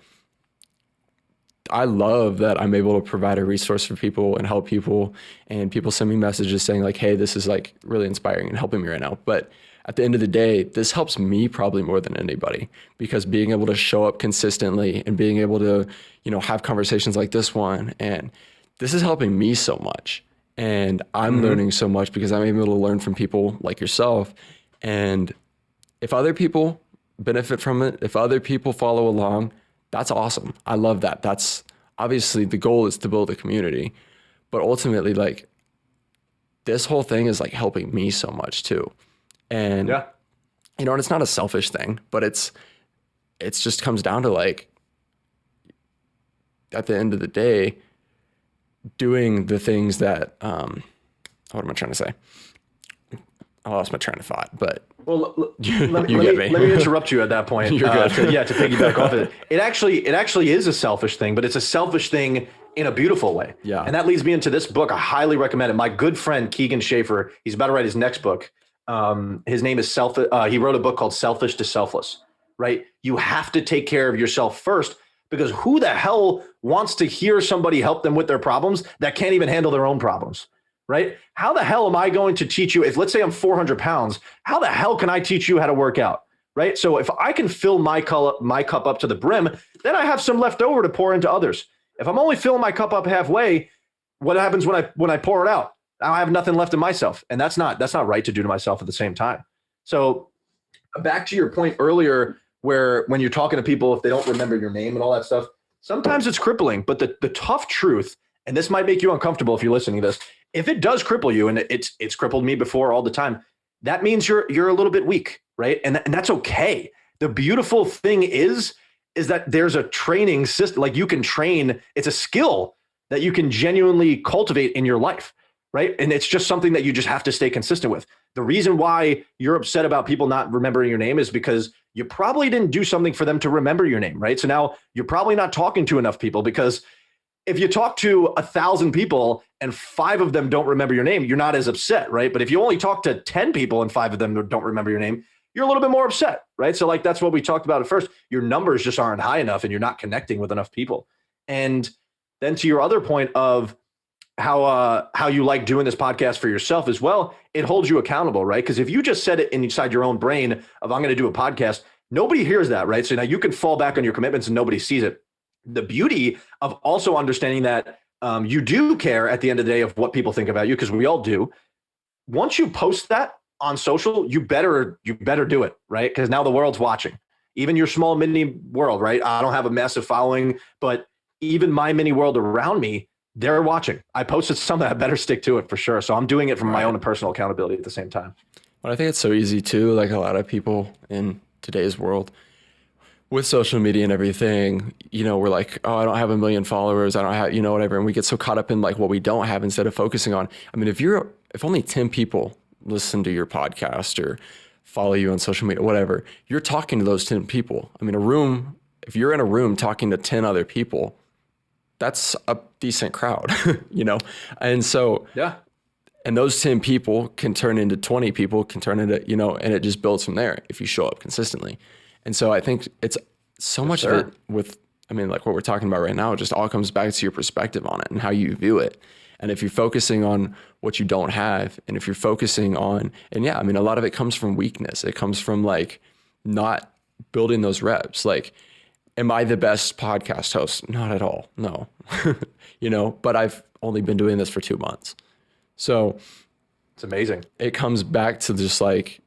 I love that I'm able to provide a resource for people and help people, and people send me messages saying like, hey, this is like really inspiring and helping me right now. But at the end of the day, this helps me probably more than anybody, because being able to show up consistently and being able to, have conversations like this one, and this is helping me so much. And I'm learning so much because I'm able to learn from people like yourself. And if other people benefit from it, if other people follow along, that's awesome. I love that. That's obviously the goal is to build a community, but ultimately like this whole thing is like helping me so much too. And, and it's not a selfish thing, but it's just comes down to like, at the end of the day, doing the things that, what am I trying to say? I lost my train of thought, but let me interrupt you at that point. You're good. To piggyback off of it. It actually is a selfish thing, but it's a selfish thing in a beautiful way. Yeah. And that leads me into this book. I highly recommend it. My good friend, Keegan Schaefer, he's about to write his next book. His name is he wrote a book called Selfish to Selfless, right? You have to take care of yourself first, because who the hell wants to hear somebody help them with their problems that can't even handle their own problems? Right? How the hell am I going to teach you? If let's say I'm 400 pounds, how the hell can I teach you how to work out? Right? So if I can fill my cup up to the brim, then I have some left over to pour into others. If I'm only filling my cup up halfway, what happens when I pour it out? I have nothing left in myself, and that's not right to do to myself at the same time. So back to your point earlier, where when you're talking to people, if they don't remember your name and all that stuff, sometimes it's crippling. But the tough truth, and this might make you uncomfortable if you're listening to this, if it does cripple you, and it's crippled me before all the time, that means you're a little bit weak, right? And that's okay. The beautiful thing is that there's a training system. Like you can train, it's a skill that you can genuinely cultivate in your life, right? And it's just something that you just have to stay consistent with. The reason why you're upset about people not remembering your name is because you probably didn't do something for them to remember your name, right? So now you're probably not talking to enough people, because if you talk to 1,000 people and 5 of them don't remember your name, you're not as upset, right? But if you only talk to 10 people and 5 of them don't remember your name, you're a little bit more upset, right? So like, that's what we talked about at first. Your numbers just aren't high enough and you're not connecting with enough people. And then to your other point of how you like doing this podcast for yourself as well, it holds you accountable, right? Because if you just said it inside your own brain of, I'm going to do a podcast, nobody hears that, right? So now you can fall back on your commitments and nobody sees it. The beauty of also understanding that you do care at the end of the day of what people think about you, because we all do. Once you post that on social, you better do it, right? Because now the world's watching. Even your small mini world, right? I don't have a massive following, but even my mini world around me, they're watching. I posted something, I better stick to it for sure. So I'm doing it from my own personal accountability at the same time. Well, I think it's so easy too. Like a lot of people in today's world with social media and everything, we're like, oh, I don't have 1 million followers. I don't have, whatever. And we get so caught up in like what we don't have instead of focusing on, I mean, if only 10 people listen to your podcast or follow you on social media, whatever, you're talking to those 10 people. I mean, if you're in a room talking to 10 other people, that's a decent crowd, And so, and those 10 people can turn into 20 people, can turn into, and it just builds from there if you show up consistently. And so I think it's so much of it with I mean, like what we're talking about right now, it just all comes back to your perspective on it and how you view it. And if you're focusing on what you don't have, and if you're focusing on, and yeah, I mean, a lot of it comes from weakness. It comes from like not building those reps. Like, am I the best podcast host? Not at all. No, but I've only been doing this for 2 months. So it's amazing. It comes back to just like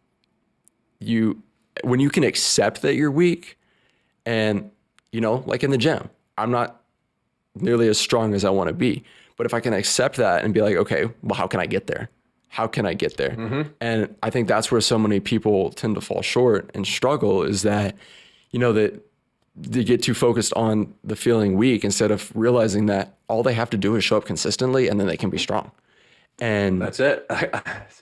when you can accept that you're weak, and, like in the gym, I'm not nearly as strong as I want to be. But if I can accept that and be like, okay, well, how can I get there? How can I get there? Mm-hmm. And I think that's where so many people tend to fall short and struggle, is that, that they get too focused on the feeling weak instead of realizing that all they have to do is show up consistently and then they can be strong. And that's it.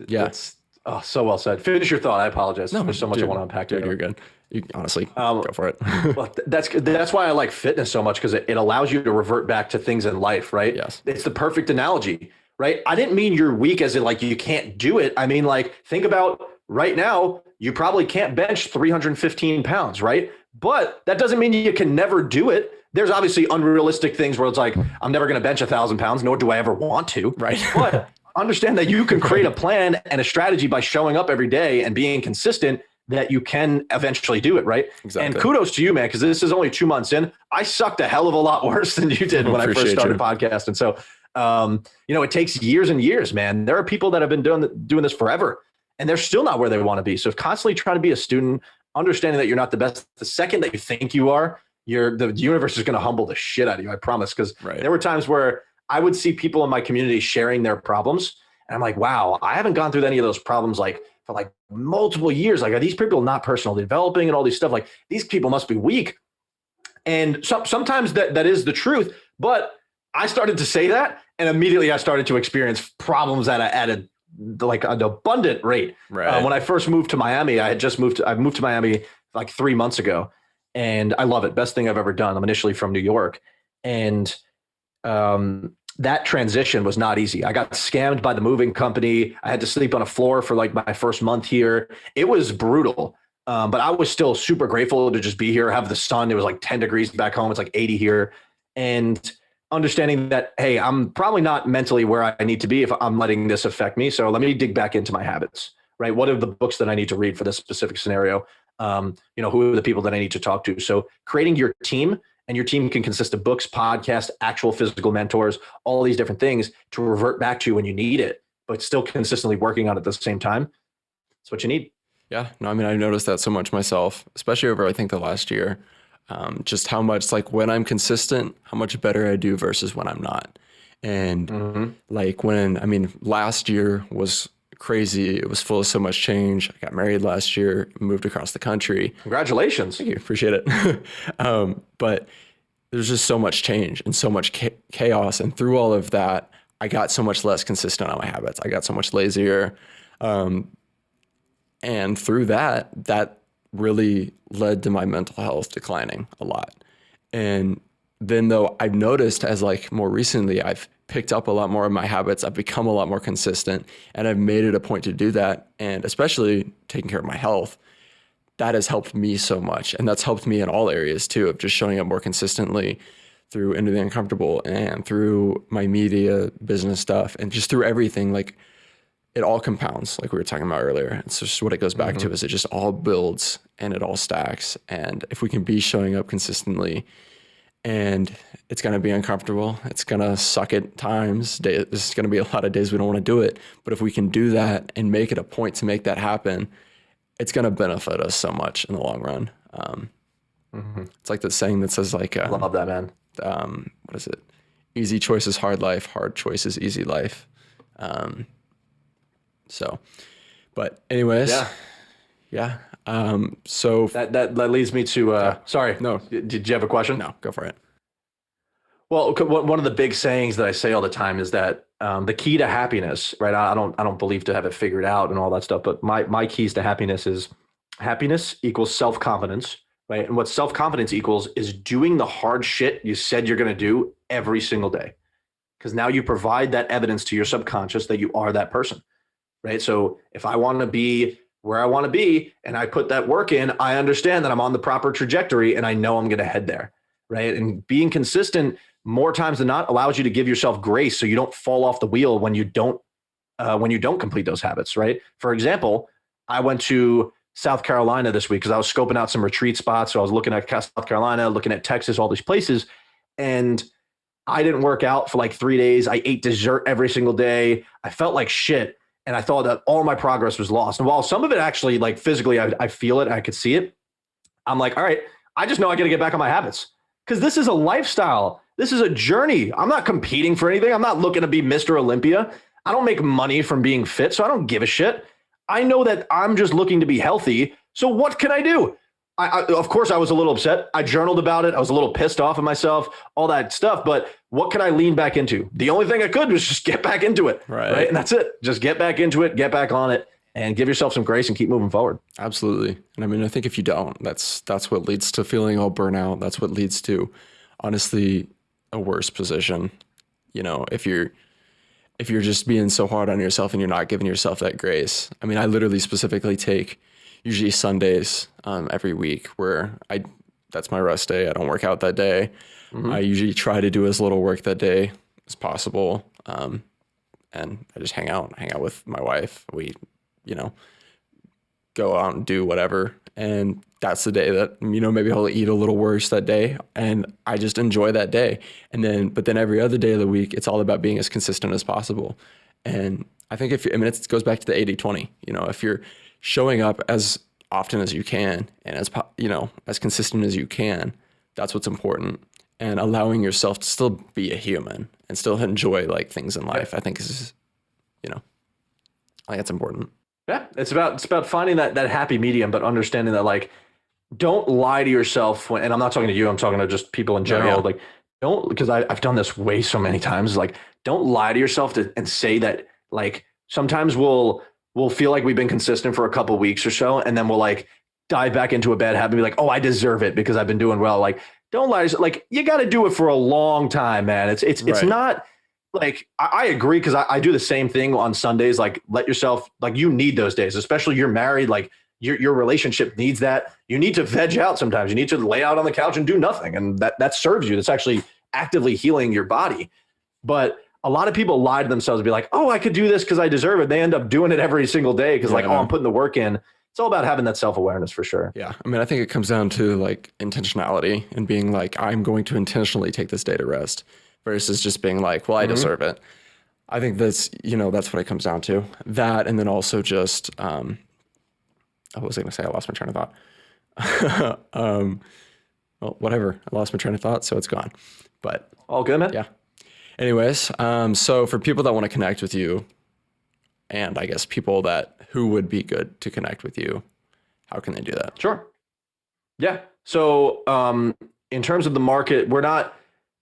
Yeah. That's so well said. Finish your thought. I apologize. No, there's so much I want to unpack. Dude, you're good. You honestly go for it. Well, that's why I like fitness so much, because it allows you to revert back to things in life, right? Yes. It's the perfect analogy, right? I didn't mean you're weak as in like you can't do it. I mean, like, think about right now, you probably can't bench 315 pounds, right? But that doesn't mean you can never do it. There's obviously unrealistic things where it's like, I'm never going to bench 1,000 pounds, nor do I ever want to. Right. But understand that you can create a plan and a strategy by showing up every day and being consistent, that you can eventually do it, right? Exactly. And kudos to you, man, because this is only 2 months in. I sucked a hell of a lot worse than you did when I first started podcasting. So, it takes years and years, man. There are people that have been doing this forever, and they're still not where they want to be. So constantly trying to be a student, understanding that you're not the best. The second that you think you are, the universe is going to humble the shit out of you, I promise. Because there were times where I would see people in my community sharing their problems, and I'm like, wow, I haven't gone through any of those problems for multiple years. Like, are these people not personal developing and all these stuff? Like, these people must be weak. And sometimes that is the truth. But I started to say that, and immediately I started to experience problems at an abundant rate. Right. When I first moved to Miami, I moved to Miami like 3 months ago, and I love it. Best thing I've ever done. I'm initially from New York, and that transition was not easy. I got scammed by the moving company. I had to sleep on a floor for like my first month here. It was brutal. But I was still super grateful to just be here, have the sun. It was like 10 degrees back home. It's like 80 here. And understanding that, hey, I'm probably not mentally where I need to be if I'm letting this affect me. So let me dig back into my habits, right? What are the books that I need to read for this specific scenario? Who are the people that I need to talk to? So creating your team, and your team can consist of books, podcasts, actual physical mentors, all these different things to revert back to when you need it, but still consistently working on it at the same time. That's what you need. Yeah, no, I mean, I noticed that so much myself, especially over, I think, the last year, just how much, like, when I'm consistent, how much better I do versus when I'm not. And last year was crazy. It was full of so much change. I got married last year, moved across the country. Congratulations. Thank you. Appreciate it. But there's just so much change and so much chaos. And through all of that, I got so much less consistent on my habits. I got so much lazier. And through that really led to my mental health declining a lot. And then though I've noticed as more recently, I've picked up a lot more of my habits. I've become a lot more consistent, and I've made it a point to do that. And especially taking care of my health, that has helped me so much. And that's helped me in all areas too, of just showing up more consistently through Into the Uncomfortable and through my media business stuff and just through everything. Like, it all compounds, like we were talking about earlier. It's just what it goes back to is it just all builds and it all stacks. And if we can be showing up consistently, and it's going to be uncomfortable, it's going to suck at times. There's going to be a lot of days we don't want to do it. But if we can do that and make it a point to make that happen, it's going to benefit us so much in the long run. It's like the saying that says I love that, man. What is it? Easy choice is hard life. Hard choice is easy life. But anyways, yeah. So that leads me to, sorry, no, did you have a question? No, go for it. Well, one of the big sayings that I say all the time is that the key to happiness, right? I don't believe to have it figured out and all that stuff, but my keys to happiness is happiness equals self-confidence, right? And what self-confidence equals is doing the hard shit you said you're going to do every single day. Because now you provide that evidence to your subconscious that you are that person, right? So if I want to be where I want to be and I put that work in, I understand that I'm on the proper trajectory and I know I'm going to head there. right? And being consistent more times than not allows you to give yourself grace so you don't fall off the wheel when you don't complete those habits, right? For example, I went to South Carolina this week because I was scoping out some retreat spots. So I was looking at South Carolina, looking at Texas, all these places. And I didn't work out for like 3 days. I ate dessert every single day. I felt like shit. And I thought that all my progress was lost. And while some of it actually, like physically, I feel it, I could see it. I'm like, all right, I just know I got to get back on my habits because this is a lifestyle. This is a journey. I'm not competing for anything. I'm not looking to be Mr. Olympia. I don't make money from being fit, so I don't give a shit. I know that I'm just looking to be healthy. So what can I do? Of course, I was a little upset. I journaled about it. I was a little pissed off at myself, all that stuff. But what can I lean back into? The only thing I could was just get back into it. Right. And that's it. Just get back into it, get back on it, and give yourself some grace and keep moving forward. Absolutely. And I mean, I think if you don't, that's what leads to feeling all burnout. That's what leads to, honestly, a worse position. You know, if you're just being so hard on yourself and you're not giving yourself that grace. I mean, I literally specifically take usually Sundays every week where that's my rest day. I don't work out that day. Mm-hmm. I usually try to do as little work that day as possible. And I just hang out with my wife. We, go out and do whatever. And that's the day that, maybe I'll eat a little worse that day. And I just enjoy that day. But then every other day of the week, it's all about being as consistent as possible. And I think it goes back to the 80-20, if you're showing up as often as you can and as consistent as you can, that's what's important. And allowing yourself to still be a human and still enjoy like things in life, I think is, I think that's important. Yeah, it's about finding that happy medium, but understanding that like, don't lie to yourself and I'm not talking to you, I'm talking to just people in general. Yeah. Like, don't, because I've done this way so many times. Like, don't lie to yourself and say that. Like, sometimes we'll feel like we've been consistent for a couple of weeks or so, and then we'll like dive back into a bad habit and be like, oh, I deserve it because I've been doing well. Like, don't lie. Like, you got to do it for a long time, man. It's right. Not like, I agree, because I do the same thing on Sundays. Like, let yourself, like, you need those days, especially you're married. Like, your relationship needs that. You need to veg out sometimes. You need to lay out on the couch and do nothing. And that serves you. That's actually actively healing your body. But a lot of people lie to themselves and be like, oh, I could do this because I deserve it. They end up doing it every single day because I'm putting the work in. It's all about having that self-awareness for sure. Yeah. I mean, I think it comes down to like intentionality and being like, I'm going to intentionally take this day to rest versus just being like, well, I deserve it. I think that's, that's what it comes down to. That, and then also just, what was I going to say? I lost my train of thought. Well, whatever. I lost my train of thought, so it's gone. But all good, man. Yeah. Anyways, so for people that want to connect with you, and I guess people who would be good to connect with you, how can they do that? Sure. Yeah. So in terms of the market, we're not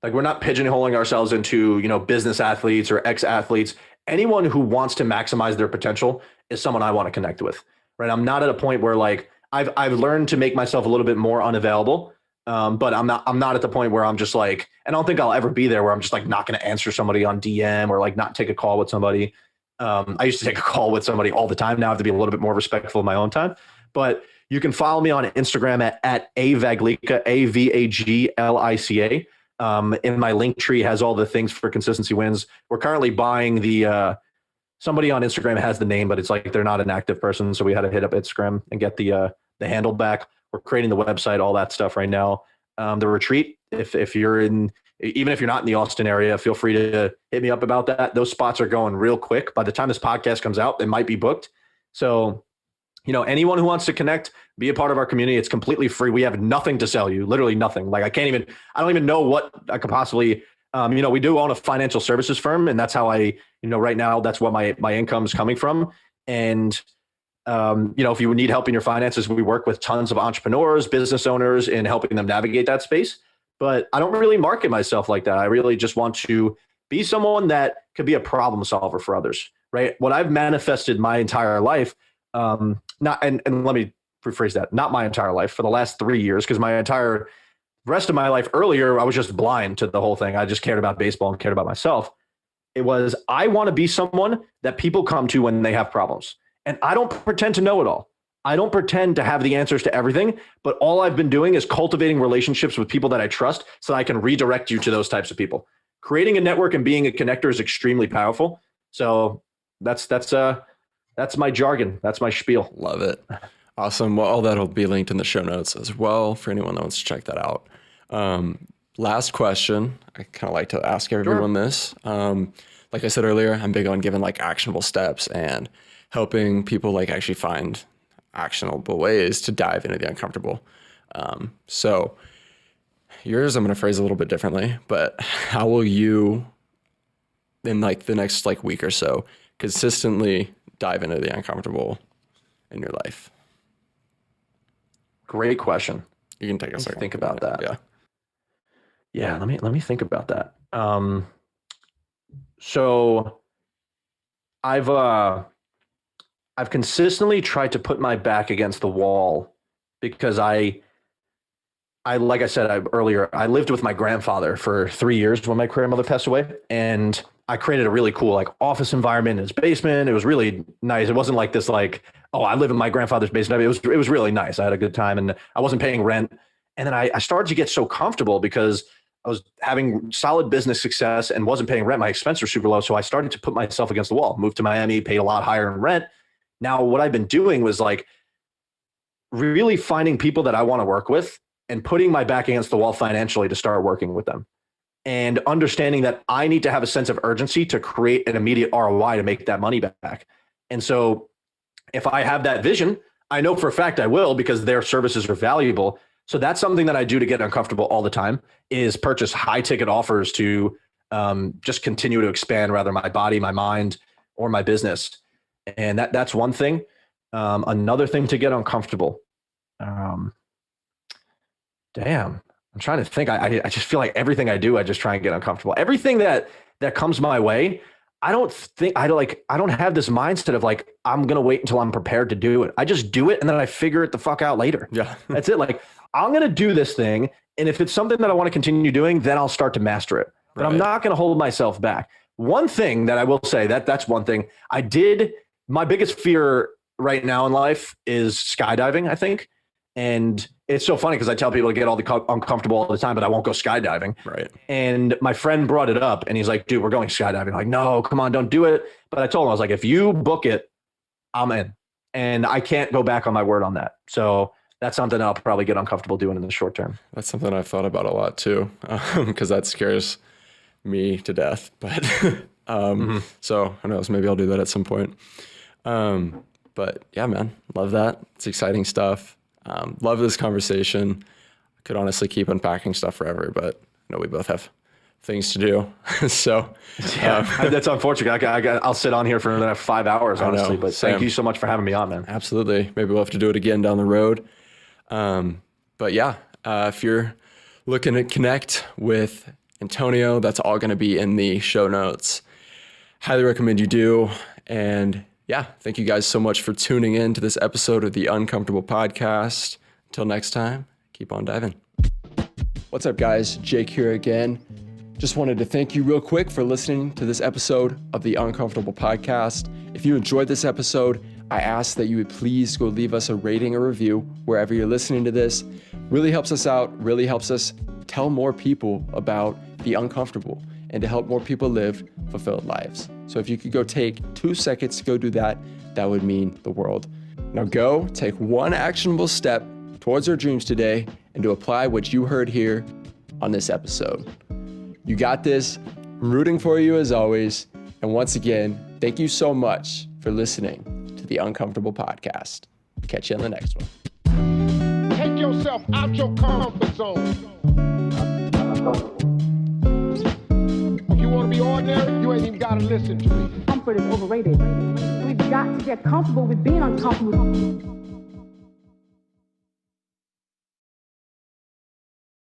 pigeonholing ourselves into, business athletes or ex-athletes. Anyone who wants to maximize their potential is someone I want to connect with. Right. I'm not at a point where like I've learned to make myself a little bit more unavailable. But I'm not at the point where I'm just like, and I don't think I'll ever be there where I'm just like not going to answer somebody on DM or like not take a call with somebody. I used to take a call with somebody all the time. Now I have to be a little bit more respectful of my own time. But you can follow me on Instagram at Vaglica, Avaglica. In my link tree has all the things for Consistency Wins. We're currently buying the somebody on Instagram has the name, but it's like they're not an active person, so we had to hit up Instagram and get the handle back. We're creating the website, all that stuff right now. The retreat, if you're even if you're not in the Austin area, feel free to hit me up about that. Those spots are going real quick. By the time this podcast comes out, they might be booked. So, anyone who wants to connect, be a part of our community, it's completely free. We have nothing to sell you, literally nothing. Like I don't even know what I could possibly, we do own a financial services firm, and that's how right now, that's what my income is coming from. And if you need help in your finances, we work with tons of entrepreneurs, business owners in helping them navigate that space. But I don't really market myself like that. I really just want to be someone that could be a problem solver for others, right? What I've manifested my entire life, and let me rephrase that, not my entire life, for the last 3 years, because my entire rest of my life earlier, I was just blind to the whole thing. I just cared about baseball and cared about myself. It was, I want to be someone that people come to when they have problems. And I don't pretend to know it all. I don't pretend to have the answers to everything, but all I've been doing is cultivating relationships with people that I trust so that I can redirect you to those types of people. Creating a network and being a connector is extremely powerful. So that's my jargon. That's my spiel. Love it. Awesome. Well, all that'll be linked in the show notes as well for anyone that wants to check that out. Last question. I kind of like to ask everyone this. Like I said earlier, I'm big on giving like actionable steps and helping people like actually find actionable ways to dive into the uncomfortable. So yours, I'm going to phrase a little bit differently, but how will you in like the next like week or so consistently dive into the uncomfortable in your life? Great question. You can take a second. Think about that. Yeah. Yeah. Let me think about that. So I've consistently tried to put my back against the wall because I like I said earlier, I lived with my grandfather for 3 years when my grandmother passed away, and I created a really cool like office environment in his basement. It was really nice. It wasn't like this like, oh, I live in my grandfather's basement. It was really nice. I had a good time and I wasn't paying rent. And then I started to get so comfortable because I was having solid business success and wasn't paying rent. My expenses were super low. So I started to put myself against the wall, moved to Miami, paid a lot higher in rent. Now, what I've been doing was like really finding people that I want to work with and putting my back against the wall financially to start working with them. And understanding that I need to have a sense of urgency to create an immediate ROI to make that money back. And so if I have that vision, I know for a fact I will because their services are valuable. So that's something that I do to get uncomfortable all the time is purchase high ticket offers to just continue to expand rather my body, my mind, or my business. And that's one thing. Another thing to get uncomfortable. I'm trying to think. I just feel like everything I do, I just try and get uncomfortable. Everything that comes my way, I don't have this mindset of like, I'm going to wait until I'm prepared to do it. I just do it. And then I figure it the fuck out later. Yeah. That's it. Like, I'm going to do this thing. And if it's something that I want to continue doing, then I'll start to master it. But I'm not going to hold myself back. One thing that I will say that's one thing my biggest fear right now in life is skydiving, I think. And it's so funny because I tell people to get all the uncomfortable all the time, but I won't go skydiving. Right. And my friend brought it up and he's like, dude, we're going skydiving. I'm like, no, come on, don't do it. But I told him, I was like, if you book it, I'm in. And I can't go back on my word on that. So that's something I'll probably get uncomfortable doing in the short term. That's something I've thought about a lot too, because that scares me to death. But so who knows, maybe I'll do that at some point. But yeah, man, love that. It's exciting stuff. Love this conversation. I could honestly keep unpacking stuff forever, but I know we both have things to do. So yeah, that's unfortunate. I'll sit on here for another 5 hours, honestly, but thank you so much for having me on, man. Absolutely. Maybe we'll have to do it again down the road. But yeah, if you're looking to connect with Antonio, that's all going to be in the show notes. Highly recommend you do. And yeah, thank you guys so much for tuning in to this episode of the Uncomfortable Podcast. Until next time, keep on diving. What's up, guys? Jake here again. Just wanted to thank you real quick for listening to this episode of the Uncomfortable Podcast. If you enjoyed this episode, I ask that you would please go leave us a rating or review wherever you're listening to this. Really helps us out, really helps us tell more people about the uncomfortable and to help more people live fulfilled lives. So if you could go take 2 seconds to go do that, that would mean the world. Now go take one actionable step towards your dreams today and to apply what you heard here on this episode. You got this. I'm rooting for you as always. And once again, thank you so much for listening to the Uncomfortable Podcast. Catch you in the next one. Take yourself out your comfort zone. If you want to be ordinary, you ain't even got to listen to me. Comfort is overrated. We've got to get comfortable with being uncomfortable.